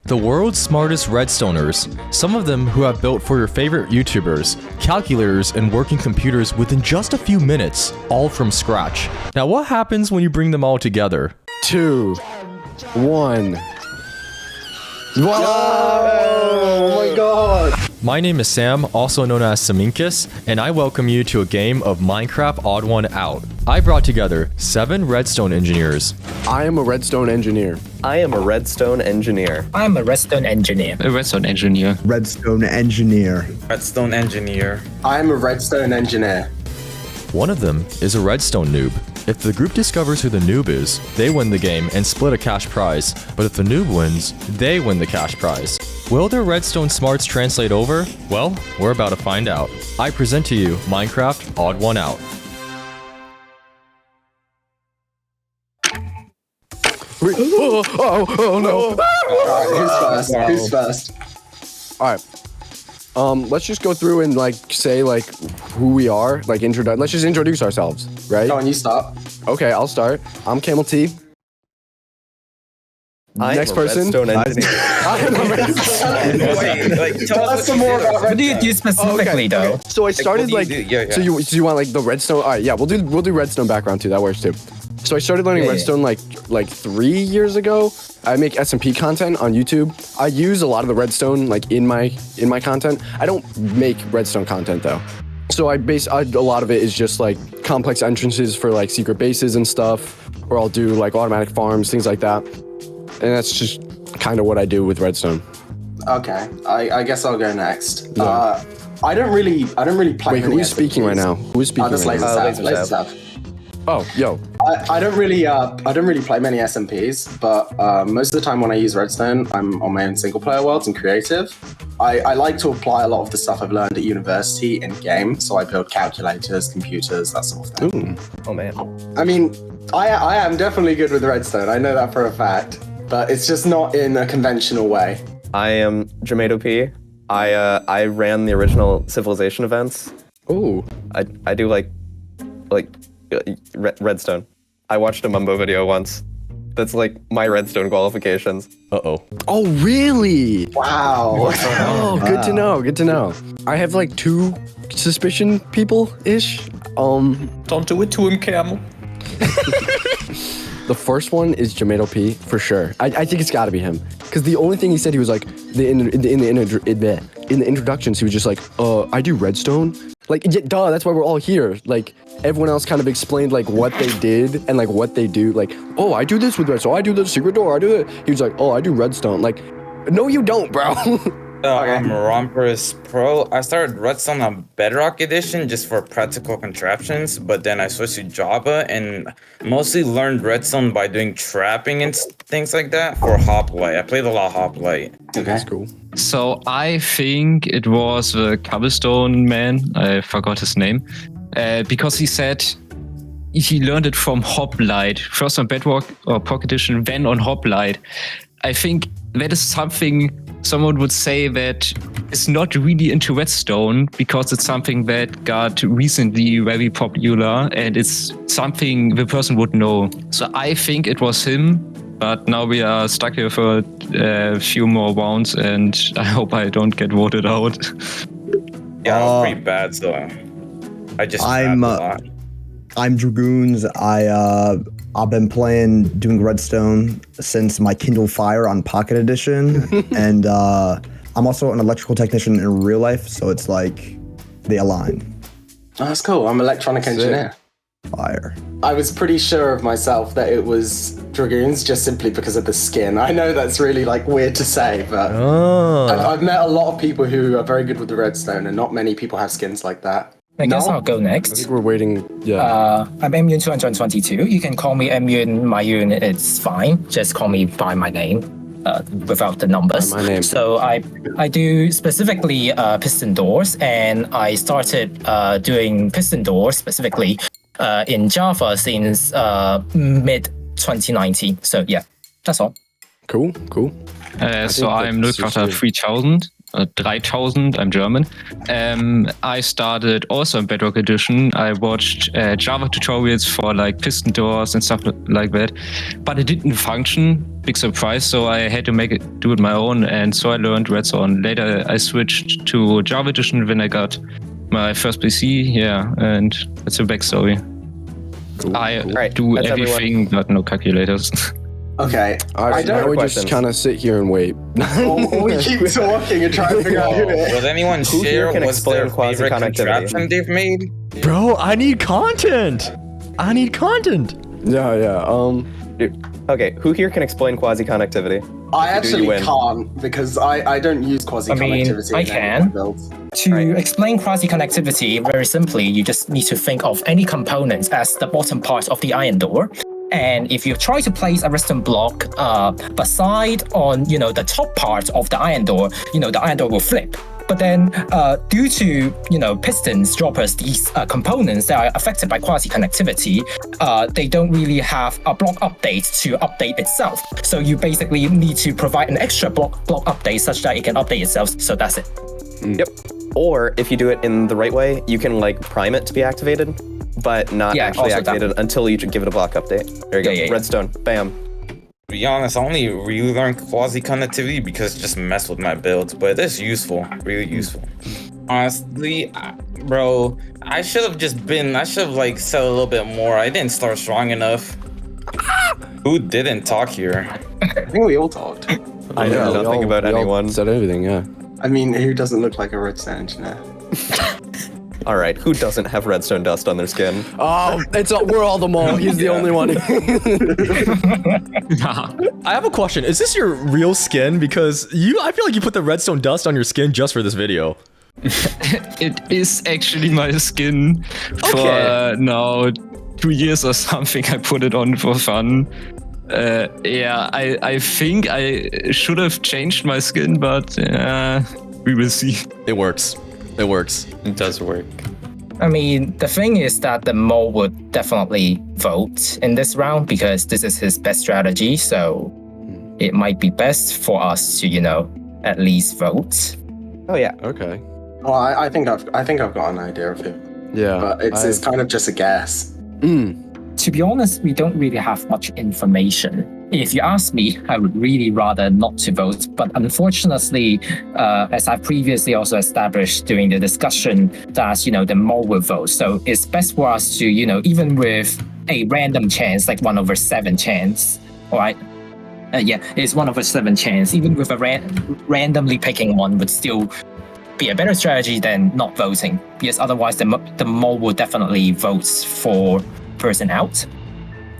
The world's smartest Redstoners, some of them who have built for your favorite YouTubers, calculators, and working computers within just a few minutes, all from scratch. Now what happens when you bring them all together? 2, 1. Whoa! Oh my god! My name is Sam, also known as Saminkus, and I welcome you to a game of Minecraft Odd One Out. I brought together 7 Redstone Engineers. I am a Redstone Engineer. I am a Redstone Engineer. I'm a Redstone Engineer. A Redstone Engineer. Redstone Engineer. Redstone Engineer. I'm a Redstone Engineer. One of them is a Redstone Noob. If the group discovers who the noob is, they win the game and split a cash prize. But if the noob wins, they win the cash prize. Will their Redstone smarts translate over? Well, we're about to find out. I present to you Minecraft Odd One Out. Oh no! Alright, who's first? Alright. Let's just go through and say who we are, let's just introduce ourselves, right? Go on, you start. Okay, I'll start. I'm Camel T. Next person. Redstone Engineer. Tell us some more about What do you do specifically, though? So I started what do you do? Yeah. So you want the Redstone? All right, yeah, we'll do Redstone background too. That works too. So I started learning Redstone like 3 years ago. I make SMP content on YouTube. I use a lot of the Redstone in my content. I don't make Redstone content though. So a lot of it is just complex entrances for secret bases and stuff, or I'll do automatic farms, things like that. And that's just kind of what I do with Redstone. Okay, I guess I'll go next. Yeah. I don't really play. Wait, who is speaking right now? Who is speaking That's right now? Laser. Oh, yo. I don't really play many SMPs, but most of the time when I use Redstone, I'm on my own single player worlds and creative. I like to apply a lot of the stuff I've learned at university in game, so I build calculators, computers, that sort of thing. Oh man. I mean, I am definitely good with Redstone. I know that for a fact, but it's just not in a conventional way. I am JamatoP. I ran the original Civilization events. Oh. I do Redstone. I watched a Mumbo video once. That's my Redstone qualifications. Uh-oh. Oh, really? Wow. Oh, good to know. Good to know. I have 2 suspicion people-ish. Don't do it to him, Camel. The first one is JamatoP for sure. I think it's got to be him, because the only thing he said, he was in the introductions, he was just I do Redstone. Yeah, duh, that's why we're all here. Everyone else kind of explained what they did and what they do. Oh, I do this with Redstone. I do the secret door. I do it. He was oh, I do Redstone. No, you don't, bro. I'm Romperus Pro. I started Redstone on Bedrock Edition just for practical contraptions, but then I switched to Java and mostly learned Redstone by doing trapping and things like that for Hoplite. I played a lot of Hoplite. Okay. That's cool. So I think it was the cobblestone man. I forgot his name. Because he said he learned it from Hoplite. First on Bedrock or Pocket Edition, then on Hoplite. I think that is something someone would say that is not really into Redstone, because it's something that got recently very popular and it's something the person would know. So I think it was him, but now we are stuck here for a few more rounds and I hope I don't get voted out. Yeah, I was pretty bad, so I just trapped a lot. I'm Dragoons. I've been doing Redstone since my Kindle Fire on Pocket Edition, and I'm also an electrical technician in real life, so it's they align. Oh, that's cool. I'm an electronic engineer. Fire. I was pretty sure of myself that it was Dragoons just simply because of the skin. I know that's really weird to say, but I've met a lot of people who are very good with the Redstone, and not many people have skins like that. I guess I'll go I next. think we're waiting. Yeah. I'm Immune222. You can call me Immune, Mayun, it's fine. Just call me by my name, without the numbers. By my name. So I do specifically piston doors, and I started doing piston doors specifically in Java since mid-2019. So yeah, that's all. Cool. So I'm Nullcutter 3000. 3000. I'm German. I started also in Bedrock Edition. I watched Java tutorials for like piston doors and stuff like that, but it didn't function. Big surprise. So I had to do it my own, and so I learned Redstone. Later, I switched to Java Edition when I got my first PC. Yeah, and that's a backstory. I do that's everything, but no calculators. Okay. All right, I now don't. we just kind of sit here and wait. Or we keep talking and try to figure out who it is. Will anyone Who here share can what's explain their favorite quasi-connectivity? contraption they've made? Bro, I need content. I need content. Yeah. Dude, okay, who here can explain quasi-connectivity? I you actually win? can't because I don't use quasi-connectivity. I in any of can. my builds. To explain quasi-connectivity very simply, you just need to think of any components as the bottom part of the iron door. And if you try to place a redstone block beside on, the top part of the iron door, the iron door will flip. But then due to, pistons, droppers, these components that are affected by quasi-connectivity, they don't really have a block update to update itself. So you basically need to provide an extra block update such that it can update itself. So that's it. Yep. Or if you do it in the right way, you can like prime it to be activated, but not actually also activated until you give it a block update. There you go. Yeah. Redstone. Bam. To be honest, I only really learned quasi-connectivity because it just messed with my builds, but it's useful, really useful. Honestly, bro, I should have like said a little bit more. I didn't start strong enough. Who didn't talk here? I think we all talked. I know nothing about we all anyone. said everything, yeah. I mean, who doesn't look like a redstone engineer? All right, who doesn't have redstone dust on their skin? Oh, we're all the mole. He's the only one. I have a question. Is this your real skin? Because I feel like you put the redstone dust on your skin just for this video. It is actually my skin for now 2 years or something. I put it on for fun. I think I should have changed my skin, but we will see. It works. It works. It does work. I mean, the thing is that the mole would definitely vote in this round because this is his best strategy. So it might be best for us to, at least vote. Oh yeah. Okay. Well, I think I've got an idea of who, Yeah. but it's kind of just a guess. To be honest, we don't really have much information. If you ask me, I would really rather not to vote. But unfortunately, as I previously also established during the discussion, that the mole will vote. So it's best for us to, even with a random chance, like 1/7 chance, all right? It's 1/7 chance. Even with a randomly picking one would still be a better strategy than not voting, because otherwise the mole will definitely vote for person out.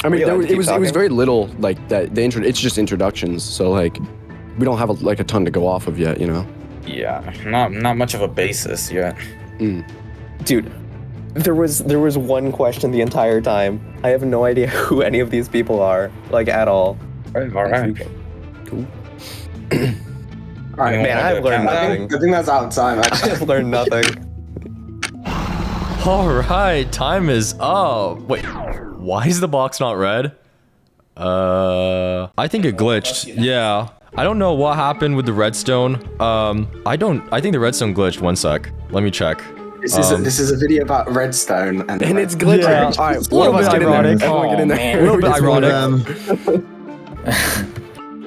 I mean, Are you allowed to it keep was talking? very little like that. It's just introductions, so like we don't have a ton to go off of yet, Yeah, not much of a basis yet. Dude, there was one question the entire time. I have no idea who any of these people are, like at all. All right. Cool. All right, Man, I've learned nothing. I think that's out of time. Actually. I've learned nothing. All right, time is up. Wait, why is the box not red? I think it glitched. Yeah. I don't know what happened with the redstone. I think the redstone glitched. One sec. Let me check. This is a video about redstone and And it's glitching. Yeah. All right, It's a one little of us bit get in there. ironic. Everyone get in there. man. A little bit It's one of ironic.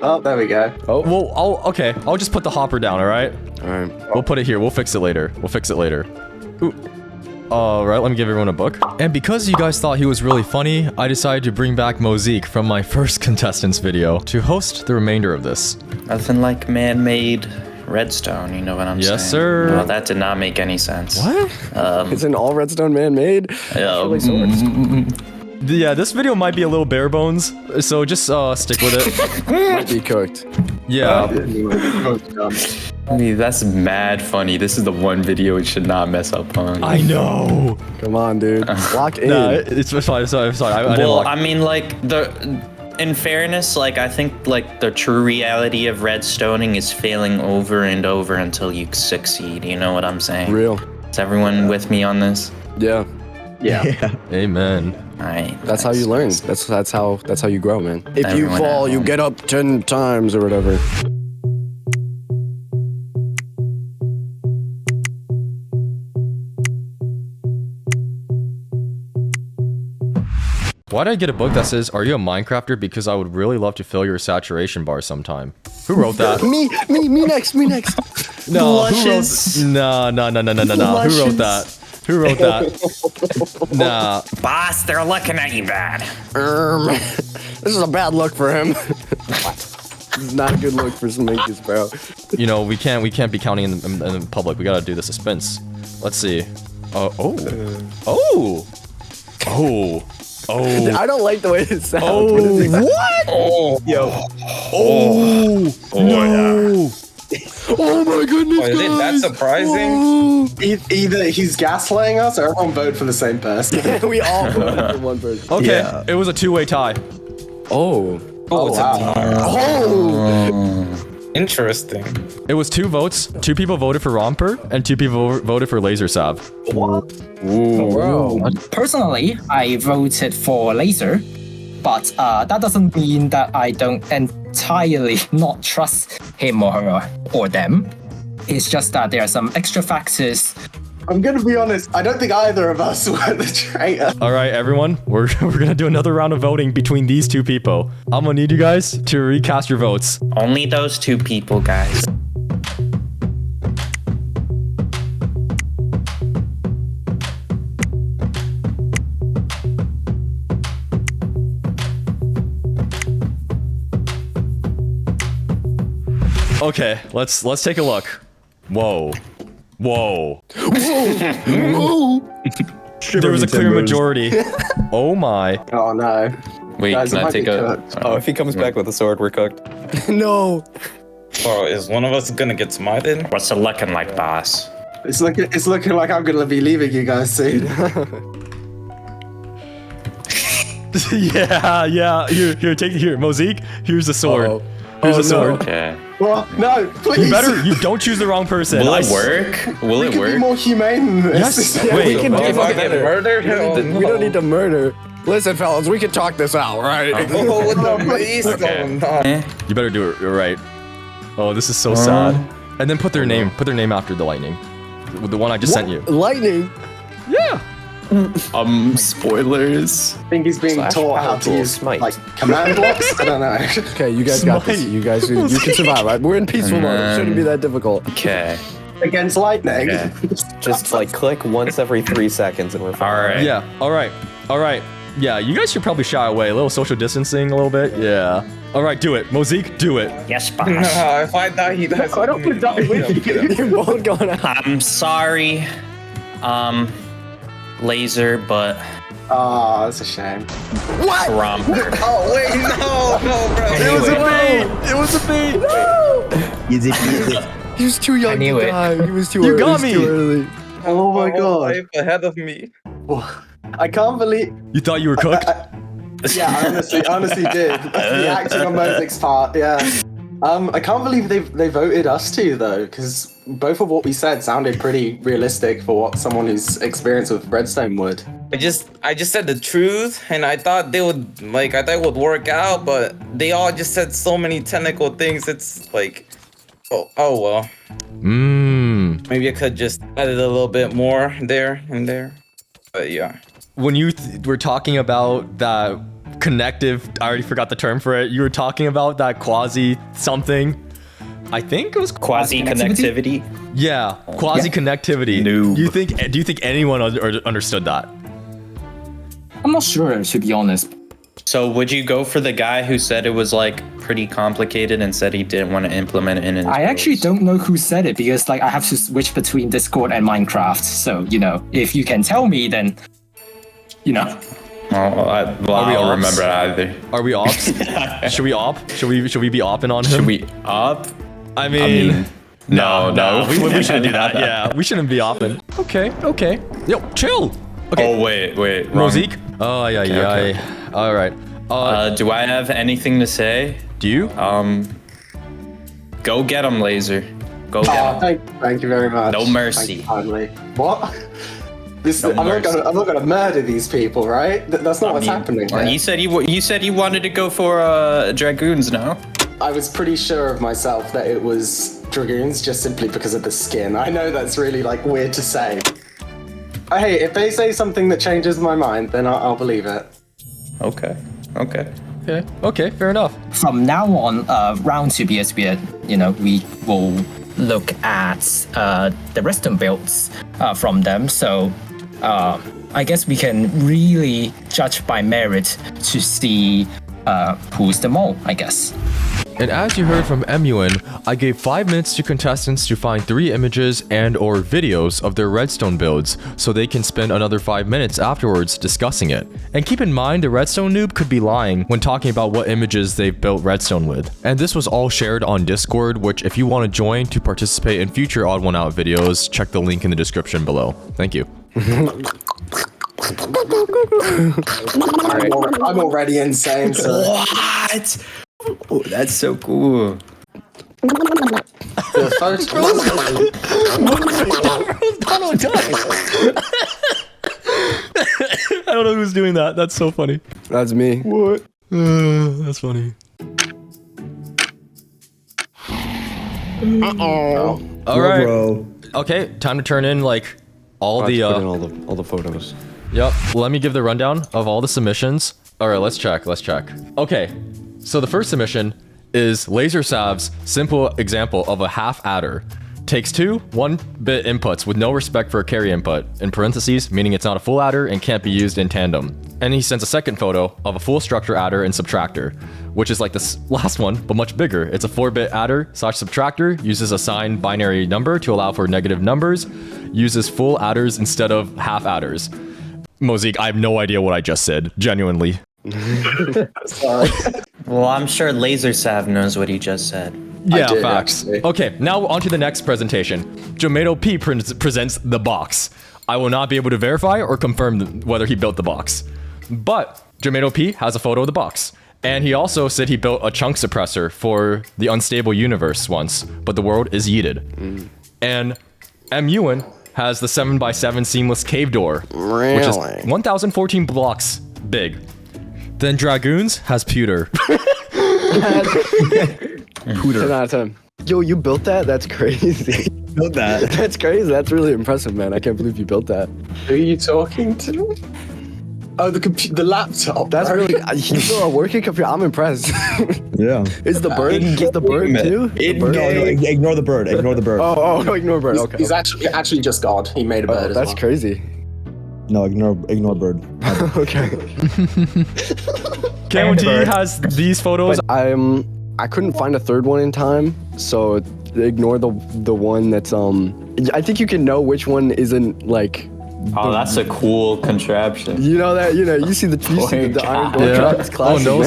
Oh, there we go. Oh, Well, okay. I'll just put the hopper down, all right? all right. We'll put it here. We'll fix it later. Ooh. All right, let me give everyone a book. And because you guys thought he was really funny, I decided to bring back Mozik from my first Contestants video to host the remainder of this. Nothing like man-made redstone, you know what I'm saying? Yes, sir. Well, that did not make any sense. What? Isn't all redstone man-made? Yeah, this video might be a little bare bones, so just stick with it. Might be cooked. Yeah. I mean, that's mad funny. This is the one video it should not mess up on. I know. Come on, dude. Lock in. Nah, it's fine. Sorry. I didn't Well, lock. I mean, like, in fairness, like, I think, like, the true reality of redstoning is failing over and over until you succeed. You know what I'm saying? Real. Is everyone with me on this? Yeah. Yeah. Amen. All right. That's how you learn. That's how you grow, man. If you Everyone fall, at you home. get up 10 times or whatever. Why did I get a book that says, "Are you a Minecrafter? Because I would really love to fill your saturation bar sometime." Who wrote that? Me next. No, who wrote? No. Who wrote that? Who wrote that? Nah. Boss, they're looking at you bad. This is a bad look for him. This is not a good look for Saminkus, bro. You know, we can't be counting in the public. We gotta do the suspense. Let's see. Oh. I don't like the way it sounds. What? Yo. No. Oh my goodness, Oh, is it that guys. surprising? Either he's gaslighting us or everyone voted for the same person. We all voted for one person. Okay, Yeah. it was a two-way tie. Oh. Oh, wow. interesting. It was 2 votes. 2 people voted for Romper, and 2 people voted for Laser Sav. Bro. Personally, I voted for Laser, but that doesn't mean that I don't entirely not trust him or her or them. It's just that there are some extra factors. I'm gonna be honest, I don't think either of us were the traitor. All right, everyone, we're gonna do another round of voting between these 2 people. I'm gonna need you guys to recast your votes. Only those 2 people, guys. Okay, let's take a look. Whoa. There was a clear majority. Oh my. Oh no. Wait, Guys, can it I might take be a? cooked. Oh, if he comes back with a sword, we're cooked. No. Bro, is one of us gonna get smited? What's it looking like, boss? It's looking like I'm gonna be leaving you guys soon. yeah. Here, take it here. Mosaic, here's the sword. Uh-oh. Here's the Oh, sword. no. Okay. Well, no, please. You don't choose the wrong person. Will I it s- work? Will We it could be work? more humane than this. Yes. Wait. We can If do I get better. murdered? We don't need to murder. Listen, fellas, we can talk this out, right? Oh, with the beast. Okay. Oh, no. You better do it right. Oh, this is so sad. And then put their name after the lightning. The one I just sent you. Lightning. Yeah. Spoilers. I think he's being Slash taught how to powerful use smite. like command blocks. I don't know. Okay, you guys got this. You guys, you can survive. Right? We're in peaceful mode. It shouldn't be that difficult. Okay. Against lightning. Okay. Just like click once every 3 seconds and we're fine. All right. Yeah. All right. Yeah, you guys should probably shy away. A little social distancing, a little bit. Yeah. All right, do it. Mosaic, do it. Yes, boss. No, if I die, he dies. I don't want to die with you. You're both going out. I'm sorry, Laser, but Oh, that's a shame. Romper. Oh, wait, no, bro. It was a bait. Easy peasy. He was too young knew to it. die. He was too You early. got It was too me. early. Oh my god. Life ahead of me. I can't believe. You thought you were cooked? Yeah, I honestly did. The acting on Mosaic's part, yeah. I can't believe they voted us two though, because both of what we said sounded pretty realistic for what someone who's experienced with Redstone would. I just said the truth, and I thought it would work out, but they all just said so many technical things. It's like, oh well. Maybe I could just added a little bit more there and there, but yeah. When you were talking about that connective, I already forgot the term for it. You were talking about that quasi something. I think it was Quasi connectivity. Yeah, quasi connectivity. Noob. Do you think anyone understood that? I'm not sure, to be honest. So would you go for the guy who said it was like pretty complicated and said he didn't want to implement it in his I actually builds? don't know who said it because like I have to switch between Discord and Minecraft. So, if you can tell me, then, Oh, I don't ops? remember either. Are we ops? Should we op? Should we be opping on him? Should we up? I mean, No. we shouldn't do that. Yeah, we shouldn't be opping. Okay. Yo, chill. Okay. Oh wait. Wrong. Mosaic. Oh yeah. okay. All right. Do I have anything to say? Do you? Go get him, Laser. Go get Oh, him. thank you very much. No mercy. Thank you kindly. What? No I'm not gonna murder these people, right? That's not what's happening. Well, here. you said you wanted to go for dragoons, no? I was pretty sure of myself that it was dragoons just simply because of the skin. I know that's really like weird to say. Hey, if they say something that changes my mind, then I'll believe it. Okay. Okay, fair enough. From now on, round 2 we will look at the redstone builds from them. So I guess we can really judge by merit to see who's the mole, I guess. And as you heard from MUN, I gave 5 minutes to contestants to find 3 images and or videos of their redstone builds, so they can spend another 5 minutes afterwards discussing it. And keep in mind, the redstone noob could be lying when talking about what images they've built redstone with. And this was all shared on Discord, which if you want to join to participate in future Odd One Out videos, check the link in the description below. Thank you. I'm already insane. So. What? Oh, that's so cool. The first I don't know who's doing that. That's so funny. That's me. What? That's funny. Oh. All right. Bro. Okay, time to turn in like all Put in the all the photos. Yep. Let me give the rundown of all the submissions. All right, let's check. Okay. So the first submission is LaserSav's simple example of a half adder. Takes 2 1-bit inputs with no respect for a carry input, in parentheses, meaning it's not a full adder and can't be used in tandem. And he sends a second photo of a full structure adder and subtractor, which is like this last one, but much bigger. It's a 4-bit adder / subtractor, uses a signed binary number to allow for negative numbers, uses full adders instead of half adders. Mozik, I have no idea what I just said, genuinely. Sorry. Well, I'm sure LaserSav knows what he just said. Yeah, did, facts. actually. Okay, now on to the next presentation. JamatoP presents the box. I will not be able to verify or confirm whether he built the box. But JamatoP has a photo of the box. And he also said he built a chunk suppressor for the unstable universe once, but the world is yeeted. And MUN has the 7x7 seamless cave door, which is 1,014 blocks big. Then Dragoons has pewter. 10 out of 10. Yo, you built that? That's crazy. Built that. That's crazy. That's really impressive, man. I can't believe you built that. Who are you talking to? Oh, the laptop. That's bro. really. You built a working computer. I'm impressed. Yeah. Is the bird? Is the bird too? The bird? Ignore the bird. Ignore the bird. Oh, ignore bird. Okay. He's actually just God. He made a bird. That's as well. crazy. No, ignore bird. Okay. KOT has these photos. I couldn't find a third one in time, so ignore the one that's I think you can know which one isn't like. Oh, that's a cool contraption. You know that you see the iron door trap is classic. Oh, no.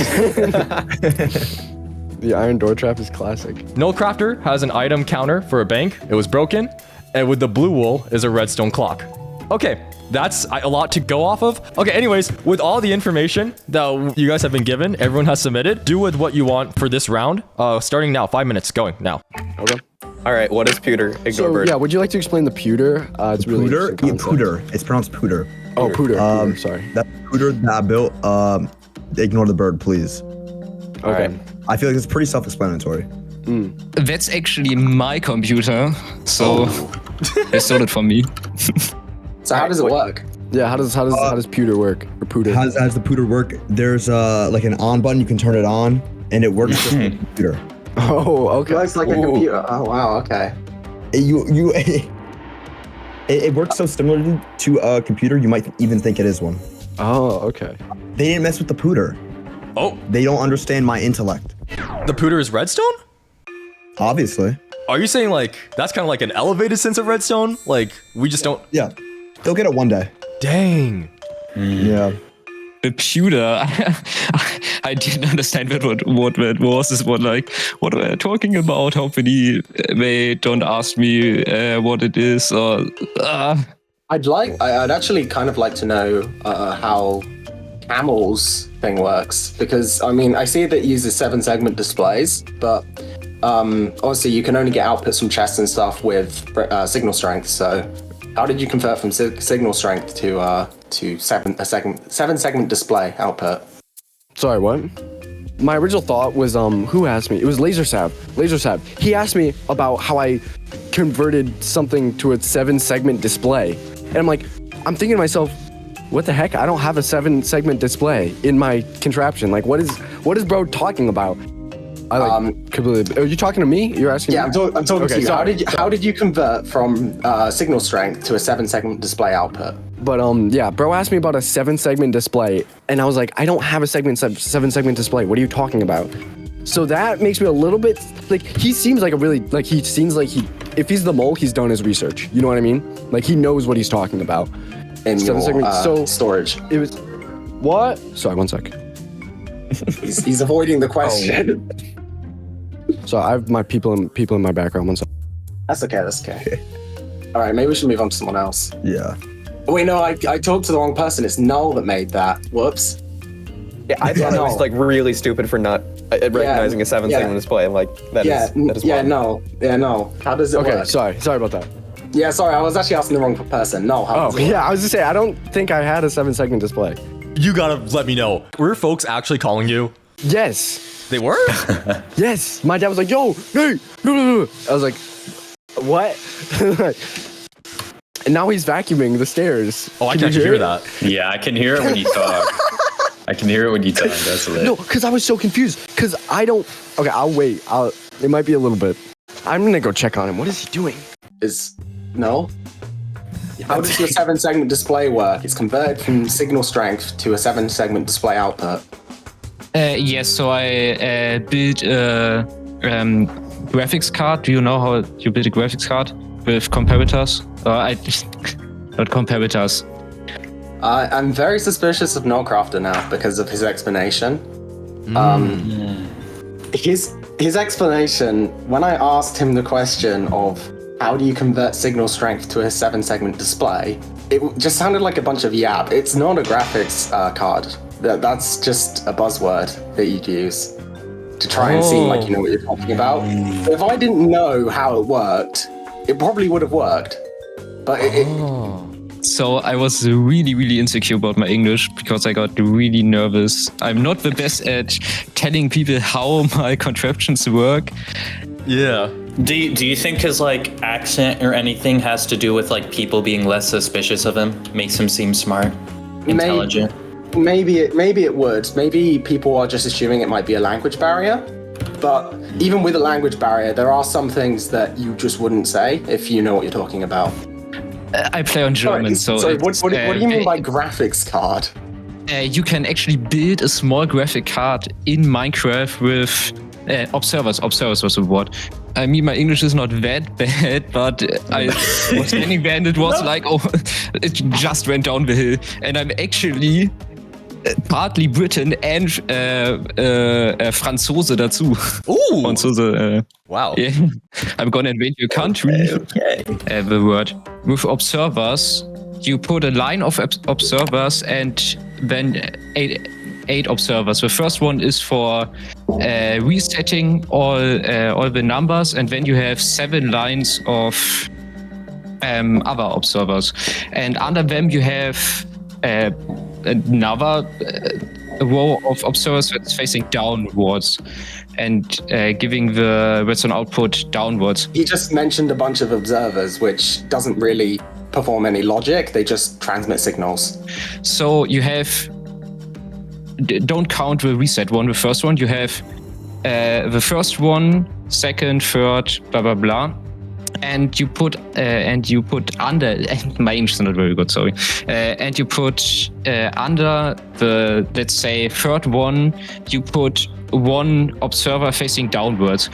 The iron door trap is classic. Nullcrafter has an item counter for a bank. It was broken, and with the blue wool is a redstone clock. Okay, that's a lot to go off of. Okay, anyways, with all the information that you guys have been given, everyone has submitted, do with what you want for this round. Starting now, 5 minutes, going now. Okay. All right, what is pewter? Ignore So bird. yeah, would you like to explain the pewter? It's really Pooter? interesting concept. Pooter. It's pronounced pooter. Oh, pooter. Sorry. That pooter that I built, ignore the bird, please. Okay. I feel like it's pretty self-explanatory. That's actually my computer, so they stole it from me. So how does it work? Yeah. How does pewter work? Or pooter? How does the pooter work? There's like an on button, you can turn it on, and it works just like a computer. Oh, okay. Works like a computer. Oh wow. Okay. It works so similarly to a computer, you might even think it is one. Oh, okay. They didn't mess with the pooter. Oh, They don't understand my intellect. the pooter is redstone? Obviously. Are you saying like that's kind of like an elevated sense of redstone? Like we just don't. Yeah. They'll get it one day. Dang. Yeah. The pewter, I didn't understand what that was. Is what we're talking about. Hopefully they don't ask me what it is or. I'd actually kind of like to know how Camel's thing works, because I mean I see that it uses 7-segment displays, but obviously you can only get outputs from chests and stuff with signal strength. So how did you convert from signal strength to 7-segment display output? Sorry, what? My original thought was who asked me? It was LaserSav. He asked me about how I converted something to a 7-segment display, and I'm thinking to myself, What the heck? I don't have a 7-segment display in my contraption. Like, what is bro talking about? I completely. Are you talking to me? You're asking? Yeah, me? I'm talking to you. Sorry. How did you convert from signal strength to a 7-segment display output? But yeah, bro asked me about a 7-segment display, and I was like, I don't have a 7-segment display. What are you talking about? So that makes me a little bit like he seems like if he's the mole, he's done his research. You know what I mean? Like he knows what he's talking about. In your storage. It was what? Sorry, 1 sec. He's avoiding the question. So I have my people in my background. 1 sec. That's okay. All right, maybe we should move on to someone else. Yeah. Wait, no, I talked to the wrong person. It's Null that made that. Whoops. Yeah, I thought it was like really stupid for not recognizing a 7-segment display. I'm like, that is wild. No. How does it work? Okay, sorry about that. Yeah, sorry, I was actually asking the wrong person. No, how does it work? Yeah, I was just saying, I don't think I had a 7-segment display. You gotta let me know. Were folks actually calling you? Yes. They were? Yes. My dad was like, yo, hey, no. I was like, what? And now he's vacuuming the stairs. Oh, I can actually hear that. Yeah, I can hear it when you talk. I can hear it when you talk. That's lit. No, because I was so confused. Because I don't. Okay, I'll wait. It might be a little bit. I'm gonna go check on him. What is he doing? No? How does your 7-segment display work? It's converted from signal strength to a 7-segment display output. Yes, so I built a graphics card. Do you know how you build a graphics card with comparators? Not comparators. I'm very suspicious of Nullcrafter now because of his explanation. His explanation, when I asked him the question of how do you convert signal strength to a 7-segment display, it just sounded like a bunch of yap. It's not a graphics card. That's just a buzzword that you'd use to try and seem like you know what you're talking about. If I didn't know how it worked, it probably would have worked. But So I was really, really insecure about my English because I got really nervous. I'm not the best at telling people how my contraptions work. Yeah. Do you think his like accent or anything has to do with like people being less suspicious of him? Makes him seem smart, intelligent? Maybe it would. Maybe people are just assuming it might be a language barrier. But even with a language barrier, there are some things that you just wouldn't say if you know what you're talking about. I play on German, Sorry, what do you mean by graphics card? You can actually build a small graphic card in Minecraft with observers. Observers was the word. I mean, my English is not that bad, but I was standing there and it was like, it just went down the hill. And I'm actually partly Briton and Franzose dazu. Ooh. Franzose. Wow. Yeah. I'm gonna invade your country. Okay. The word. With observers, you put a line of observers and then eight observers. The first one is for resetting all the numbers, and then you have 7 lines of other observers. And under them you have another row of observers that's facing downwards and giving the redstone output downwards. He just mentioned a bunch of observers, which doesn't really perform any logic. They just transmit signals. So you have, don't count the reset one, the first one. You have the first one, second, third, blah, blah, blah. And you put under, my English is not very good, sorry. And you put under the, let's say, third one, you put 1 observer facing downwards.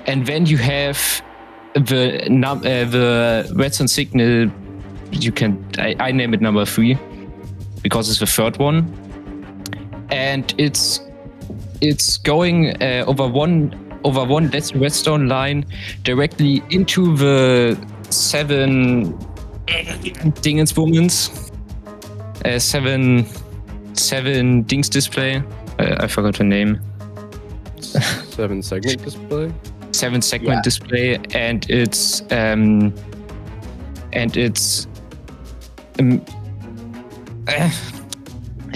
And then you have the redstone signal, you can, I name it number 3, because it's the third one. And it's going over one redstone line directly into the 7 dingensbummens, 7 dings display. I forgot the name. 7-segment display. 7-segment display, and it's and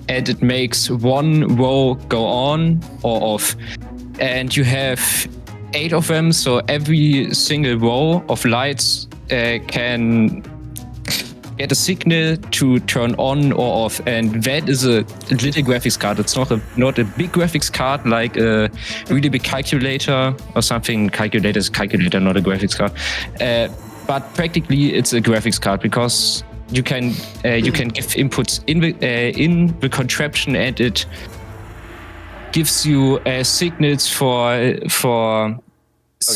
it makes 1 row go on or off. And you have 8 of them, so every single row of lights can get a signal to turn on or off, and that is a little graphics card. It's not a big graphics card like a really big calculator or something. Calculator is calculator, not a graphics card. But practically, it's a graphics card because you can give inputs in the contraption, and it gives you signals for.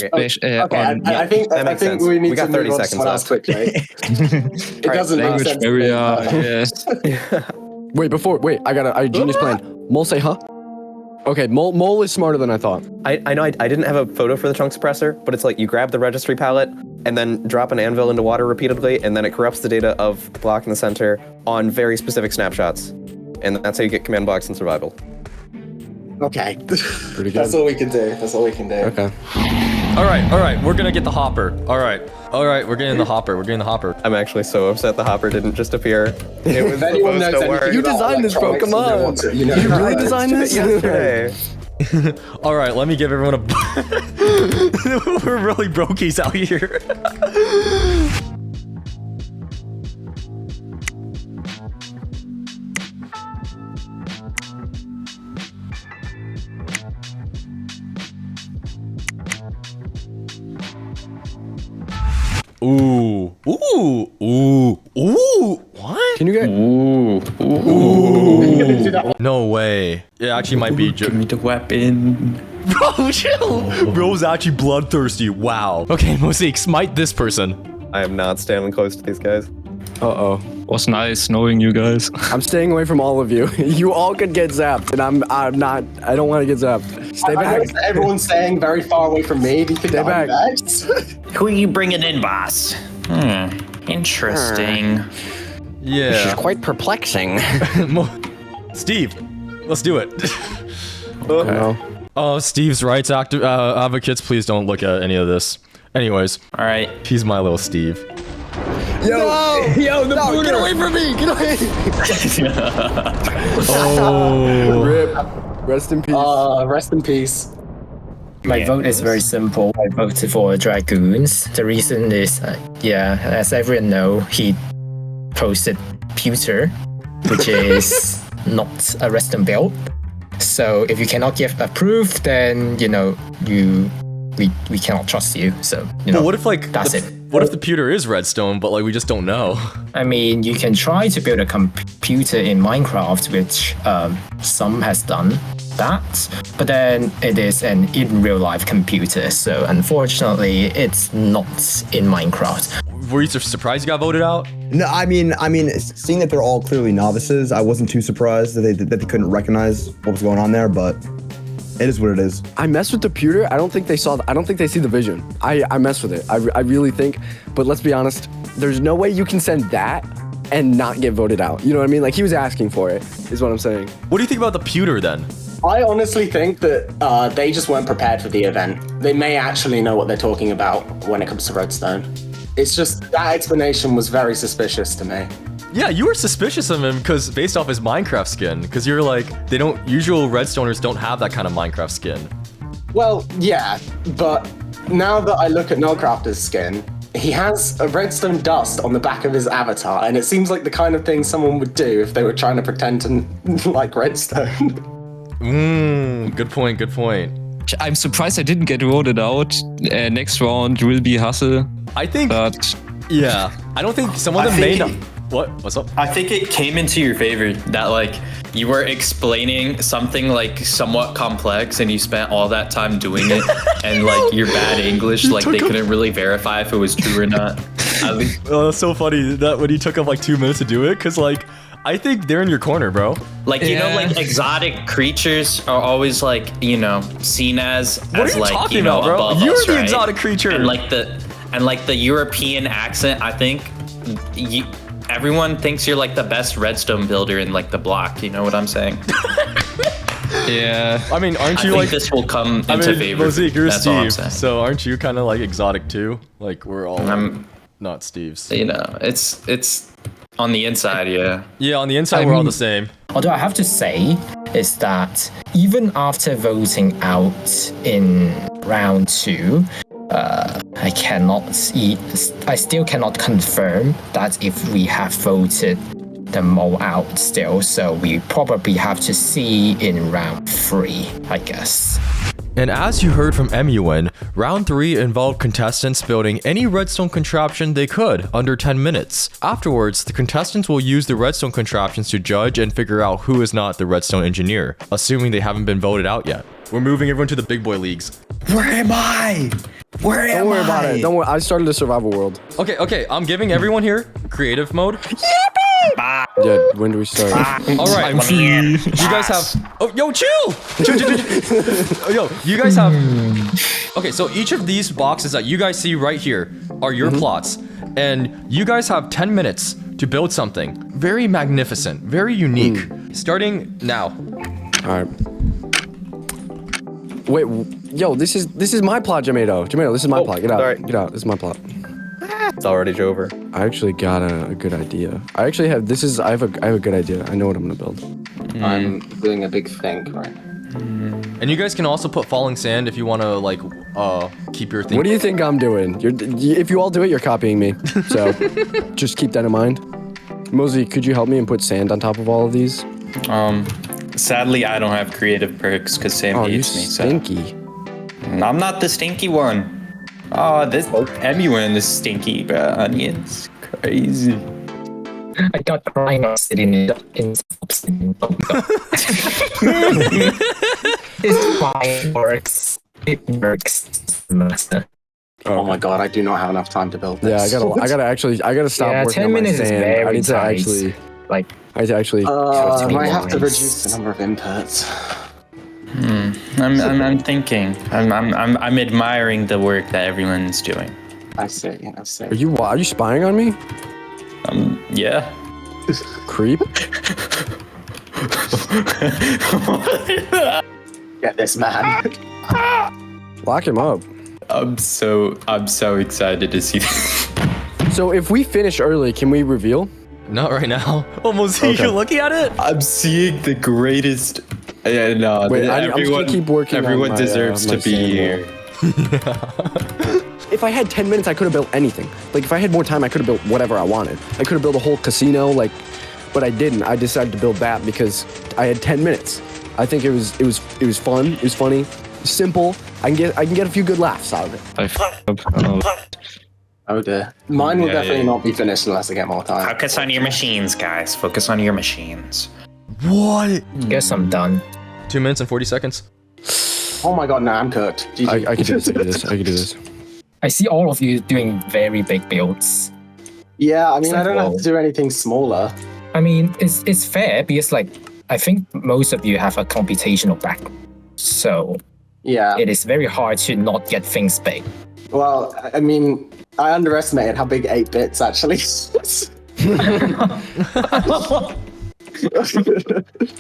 Okay. I think we need to move on to someone else quickly. It doesn't make sense. Yes. Wait, I got a genius plan. Mole, say huh? Okay, Mole is smarter than I thought. I know I didn't have a photo for the chunk suppressor, but it's like you grab the registry palette and then drop an anvil into water repeatedly, and then it corrupts the data of the block in the center on very specific snapshots. And that's how you get command blocks in survival. Okay. Pretty good. That's all we can do. Okay. All right, we're gonna get the hopper. All right, we're getting the hopper. I'm actually so upset the hopper didn't just appear. It was If anyone knows supposed to work. anything You designed this, bro. Come on. You really designed this? Yesterday. All right, let me give everyone a. We're really brokies out here. Ooh. What? Can you get? No way. It actually might be. Give me the weapon. Bro, chill. Bro's actually bloodthirsty. Wow. Okay, Mosaic, smite this person. I am not standing close to these guys. Uh-oh. Was nice knowing you guys. I'm staying away from all of you. You all could get zapped, and I'm not. I don't want to get zapped. Stay I back. noticed that everyone's staying very far away from me. Do you think Stay I'm back. next? Who are you bringing in, boss? Interesting. Yeah. quite perplexing. Steve, let's do it. No. Oh, Steve's rights advocates, please don't look at any of this. Anyways, All right. he's my little Steve. Yo, the booter. Get away from me! Get away! Oh. Rip. Rest in peace. Rest in peace. My vote is very simple. I voted for Dragoons. The reason is, as everyone know, he posted Pewter, which is not a redstone build. So if you cannot give a proof, then we cannot trust you. So But what if like that's it. What if the pewter is redstone, but like we just don't know? I mean, you can try to build a computer in Minecraft, which some has done that, but then it is an in real life computer. So unfortunately, it's not in Minecraft. Were you surprised you got voted out? No, I mean, seeing that they're all clearly novices, I wasn't too surprised that they couldn't recognize what was going on there, but it is what it is. I mess with the pewter. I don't think they saw. I don't think they see the vision. I mess with it. I really think. But let's be honest. There's no way you can send that and not get voted out. You know what I mean? Like he was asking for it. Is what I'm saying. What do you think about the pewter then? I honestly think that they just weren't prepared for the event. They may actually know what they're talking about when it comes to Redstone. It's just that explanation was very suspicious to me. Yeah, you were suspicious of him because based off his Minecraft skin, because you're like, usual Redstoners don't have that kind of Minecraft skin. Well, yeah, but now that I look at Nullcrafter's skin, he has a redstone dust on the back of his avatar, and it seems like the kind of thing someone would do if they were trying to pretend to like redstone. Good point. I'm surprised I didn't get voted out. Next round will be Hustle. I think, but yeah, I don't think some of them may not. What's up? I think it came into your favor that like you were explaining something like somewhat complex and you spent all that time doing it and like your bad English, like they couldn't really verify if it was true or not. At least That's so funny that when you took up like 2 minutes to do it, because like I think they're in your corner, bro. like you know, like exotic creatures are always like, you know, seen as What are you like, talking you know, about, bro? above You're us, the right? exotic creature. And like the European accent, I think everyone thinks you're like the best redstone builder in like the block. You know what I'm saying? yeah, I mean, aren't I you think like? this will come into favor. Mosaic, you're That's all I'm Steve, saying. so aren't you kind of like exotic too? Like we're all I'm not Steves. You know, it's on the inside, yeah. Yeah, on the inside we're all the same. Although I have to say is that even after voting out in round 2, I still cannot confirm that if we have voted them all out still, so we probably have to see in round 3, I guess. And as you heard from MUN, round 3 involved contestants building any redstone contraption they could under 10 minutes. Afterwards, the contestants will use the redstone contraptions to judge and figure out who is not the redstone engineer, assuming they haven't been voted out yet. We're moving everyone to the big boy leagues. Where am I? Where am I? Don't worry about it. Don't worry. I started a survival world. Okay, I'm giving everyone here creative mode. Yeah, when do we start? All right, you guys have. Oh, yo, chill. Oh, yo, you guys have. Okay, so each of these boxes that you guys see right here are your plots, and you guys have 10 minutes to build something very magnificent, very unique. Starting now. All right. Wait, yo, this is my plot, Jamato. Jamato, this is my plot. Get out. sorry. Get out. This is my plot. It's already over. I actually got a good idea. I actually have I have a good idea. I know what I'm gonna build. I'm doing a big think right now. And you guys can also put falling sand if you want to like keep your thing. What do you think I'm doing? If you all do it, you're copying me. So just keep that in mind. Mosey, could you help me and put sand on top of all of these? Sadly, I don't have creative perks because Sam Oh, you hates me. stinky. I'm not the stinky one. Oh, this MUN is stinky, bro. Onions, crazy. I got crying or sitting in It's fine. Works. It works, master. Oh my god, I do not have enough time to build this. Yeah, I gotta stop Yeah, working 10 on my minutes is sand. very I need to tight. actually. Like, I need to actually. I might have to reduce the number of inputs. I'm thinking. I'm admiring the work that everyone's doing. I see. Are you spying on me? Yeah. Creep. Get this man. Lock him up. I'm so excited to see this. So if we finish early, can we reveal? Not right now. Almost. You're looking at it. I'm seeing the greatest. Yeah, no. Wait, I'm just gonna keep working. Everyone on my, deserves my to be sand here. If I had 10 minutes, I could have built anything. Like if I had more time, I could have built whatever I wanted. I could have built a whole casino, like, but I didn't. I decided to build that because I had 10 minutes. I think it was fun. It was funny, simple. I can get a few good laughs out of it. I f***ed up. Oh dear. Mine will definitely not be finished unless I get more time. Focus on your machines, guys. Focus on your machines. What? guess I'm done. 2 minutes and 40 seconds. Oh my god, nah, I'm cooked. GG. I can do this. I can do this. I see all of you doing very big builds. Yeah, I mean, I don't have to do anything smaller. I mean, it's fair because, like, I think most of you have a computational background. So Yeah. it is very hard to not get things big. Well, I mean, I underestimated how big 8 bits actually is.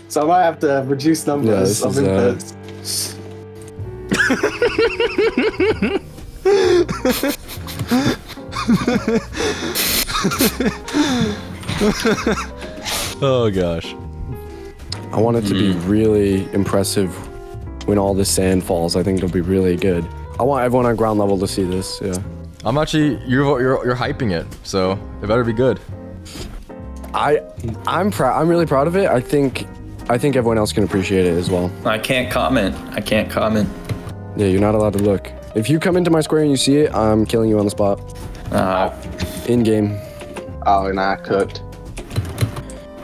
So I might have to reduce numbers of inputs. Oh gosh. I want it to be really impressive when all the sand falls. I think it'll be really good. I want everyone on ground level to see this. Yeah. I'm actually you're hyping it, so it better be good. I'm proud. I'm really proud of it. I think everyone else can appreciate it as well. I can't comment. Yeah, you're not allowed to look. If you come into my square and you see it, I'm killing you on the spot. In game. Oh, nah, cooked.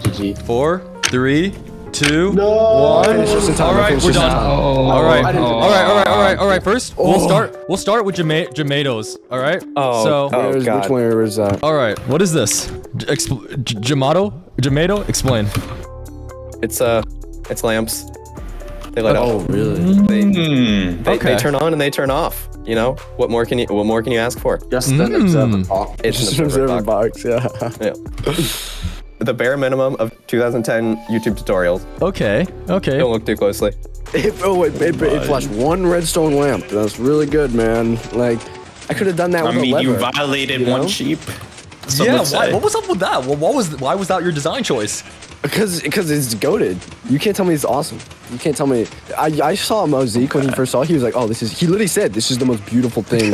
GG. 4, 3, 2, No! 1. Finish just in time. All right, Finish we're just in done. time. All right, I didn't do all right. First, we'll start with JamatoPs. All right. Which one is that? All right. What is this? Jamato? Explain. It's lamps. They light Oh, up. really? They turn on and they turn off. You know, what more can you ask for? Just an observer clock. It's Just an an observer observer clock. box. Yeah. Yeah. The bare minimum of 2010 YouTube tutorials. Okay. Don't look too closely. It flashed one redstone lamp. That's really good, man. Like, I could have done that with a lever. You violated you know? one sheep. Yeah. What was up with that? Why was that your design choice? Because it's goated. You can't tell me it's awesome. You can't tell me. I saw Mosaic when he first saw it. He was like, oh, this is. He literally said, this is the most beautiful thing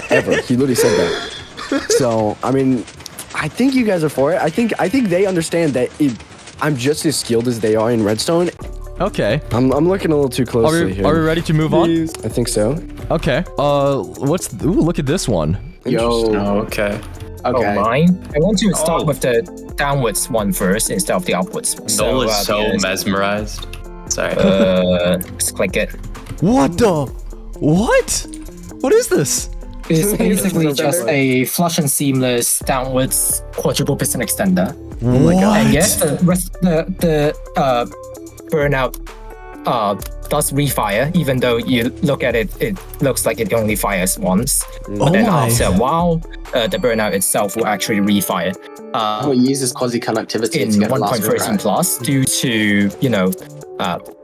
ever. He literally said that. So, I mean, I think you guys are for it. I think they understand that I'm just as skilled as they are in Redstone. Okay. I'm looking a little too closely here. Are we ready to move on? I think so. Okay. Look at this one. Yo. Oh, okay. Oh, mine? I want to start with the downwards one first instead of the upwards. Noel is so mesmerized. Sorry. Let's click it. What the? What? What is this? It's basically just a flush and seamless downwards quadruple piston extender. Oh my god. And yes, the burnout does refire, even though you look at it, it looks like it only fires once. But then after a while, the burnout itself will actually refire. It uses quasi-conductivity in to get the last 1.13 rip, plus due to,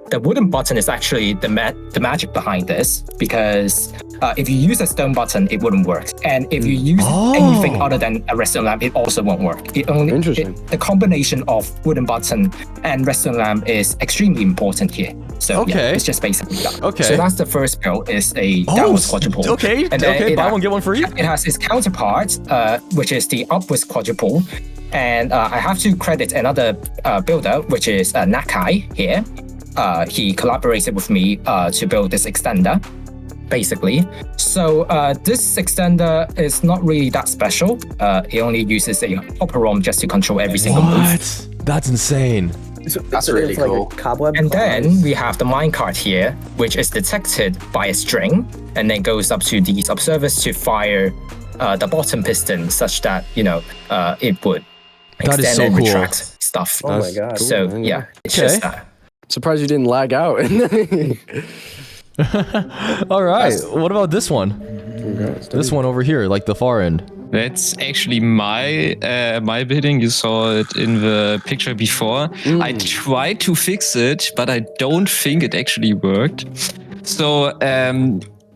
the wooden button is actually the magic behind this, because if you use a stone button, it wouldn't work. And if you use anything other than a redstone lamp, it also won't work. The combination of wooden button and redstone lamp is extremely important here. So yeah, it's just basically that. Okay. So that's the first build, is a downwards quadruple. Okay. And then Buy one, get one free. It has its counterpart, which is the upwards quadruple. And I have to credit another builder, which is Nakai here. He collaborated with me to build this extender, basically. So this extender is not really that special. It only uses a hopper ROM just to control every single move. What? That's insane. That's really cool. Cobweb. And then we have the minecart here, which is detected by a string, and then goes up to these observers to fire the bottom piston, such that it would extend and retract stuff. Oh my god. So cool, yeah, it's just that. Surprised you didn't lag out. All right. What about this one? This one over here, like the far end. That's actually my building. You saw it in the picture before. I tried to fix it, but I don't think it actually worked. So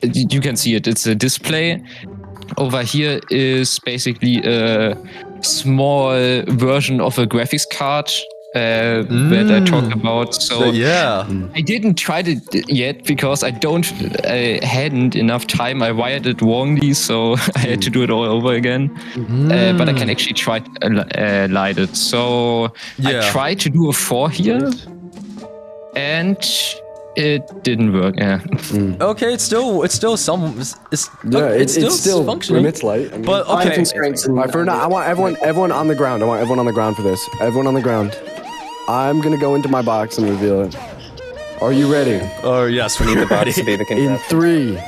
you can see it. It's a display. Over here is basically a small version of a graphics card that I talked about. So yeah, I didn't try it yet because I hadn't enough time. I wired it wrongly, so I had to do it all over again. But I can actually try light it. So I tried to do a 4 here, and it didn't work. Yeah. Okay, it's still some. It's still functioning. Emits light. I mean, But okay. for now, I want everyone on the ground. I want everyone on the ground for this. Everyone on the ground. I'm gonna go into my box and reveal it. Are you ready? Oh yes, we need the body. To be the In contestant. 3,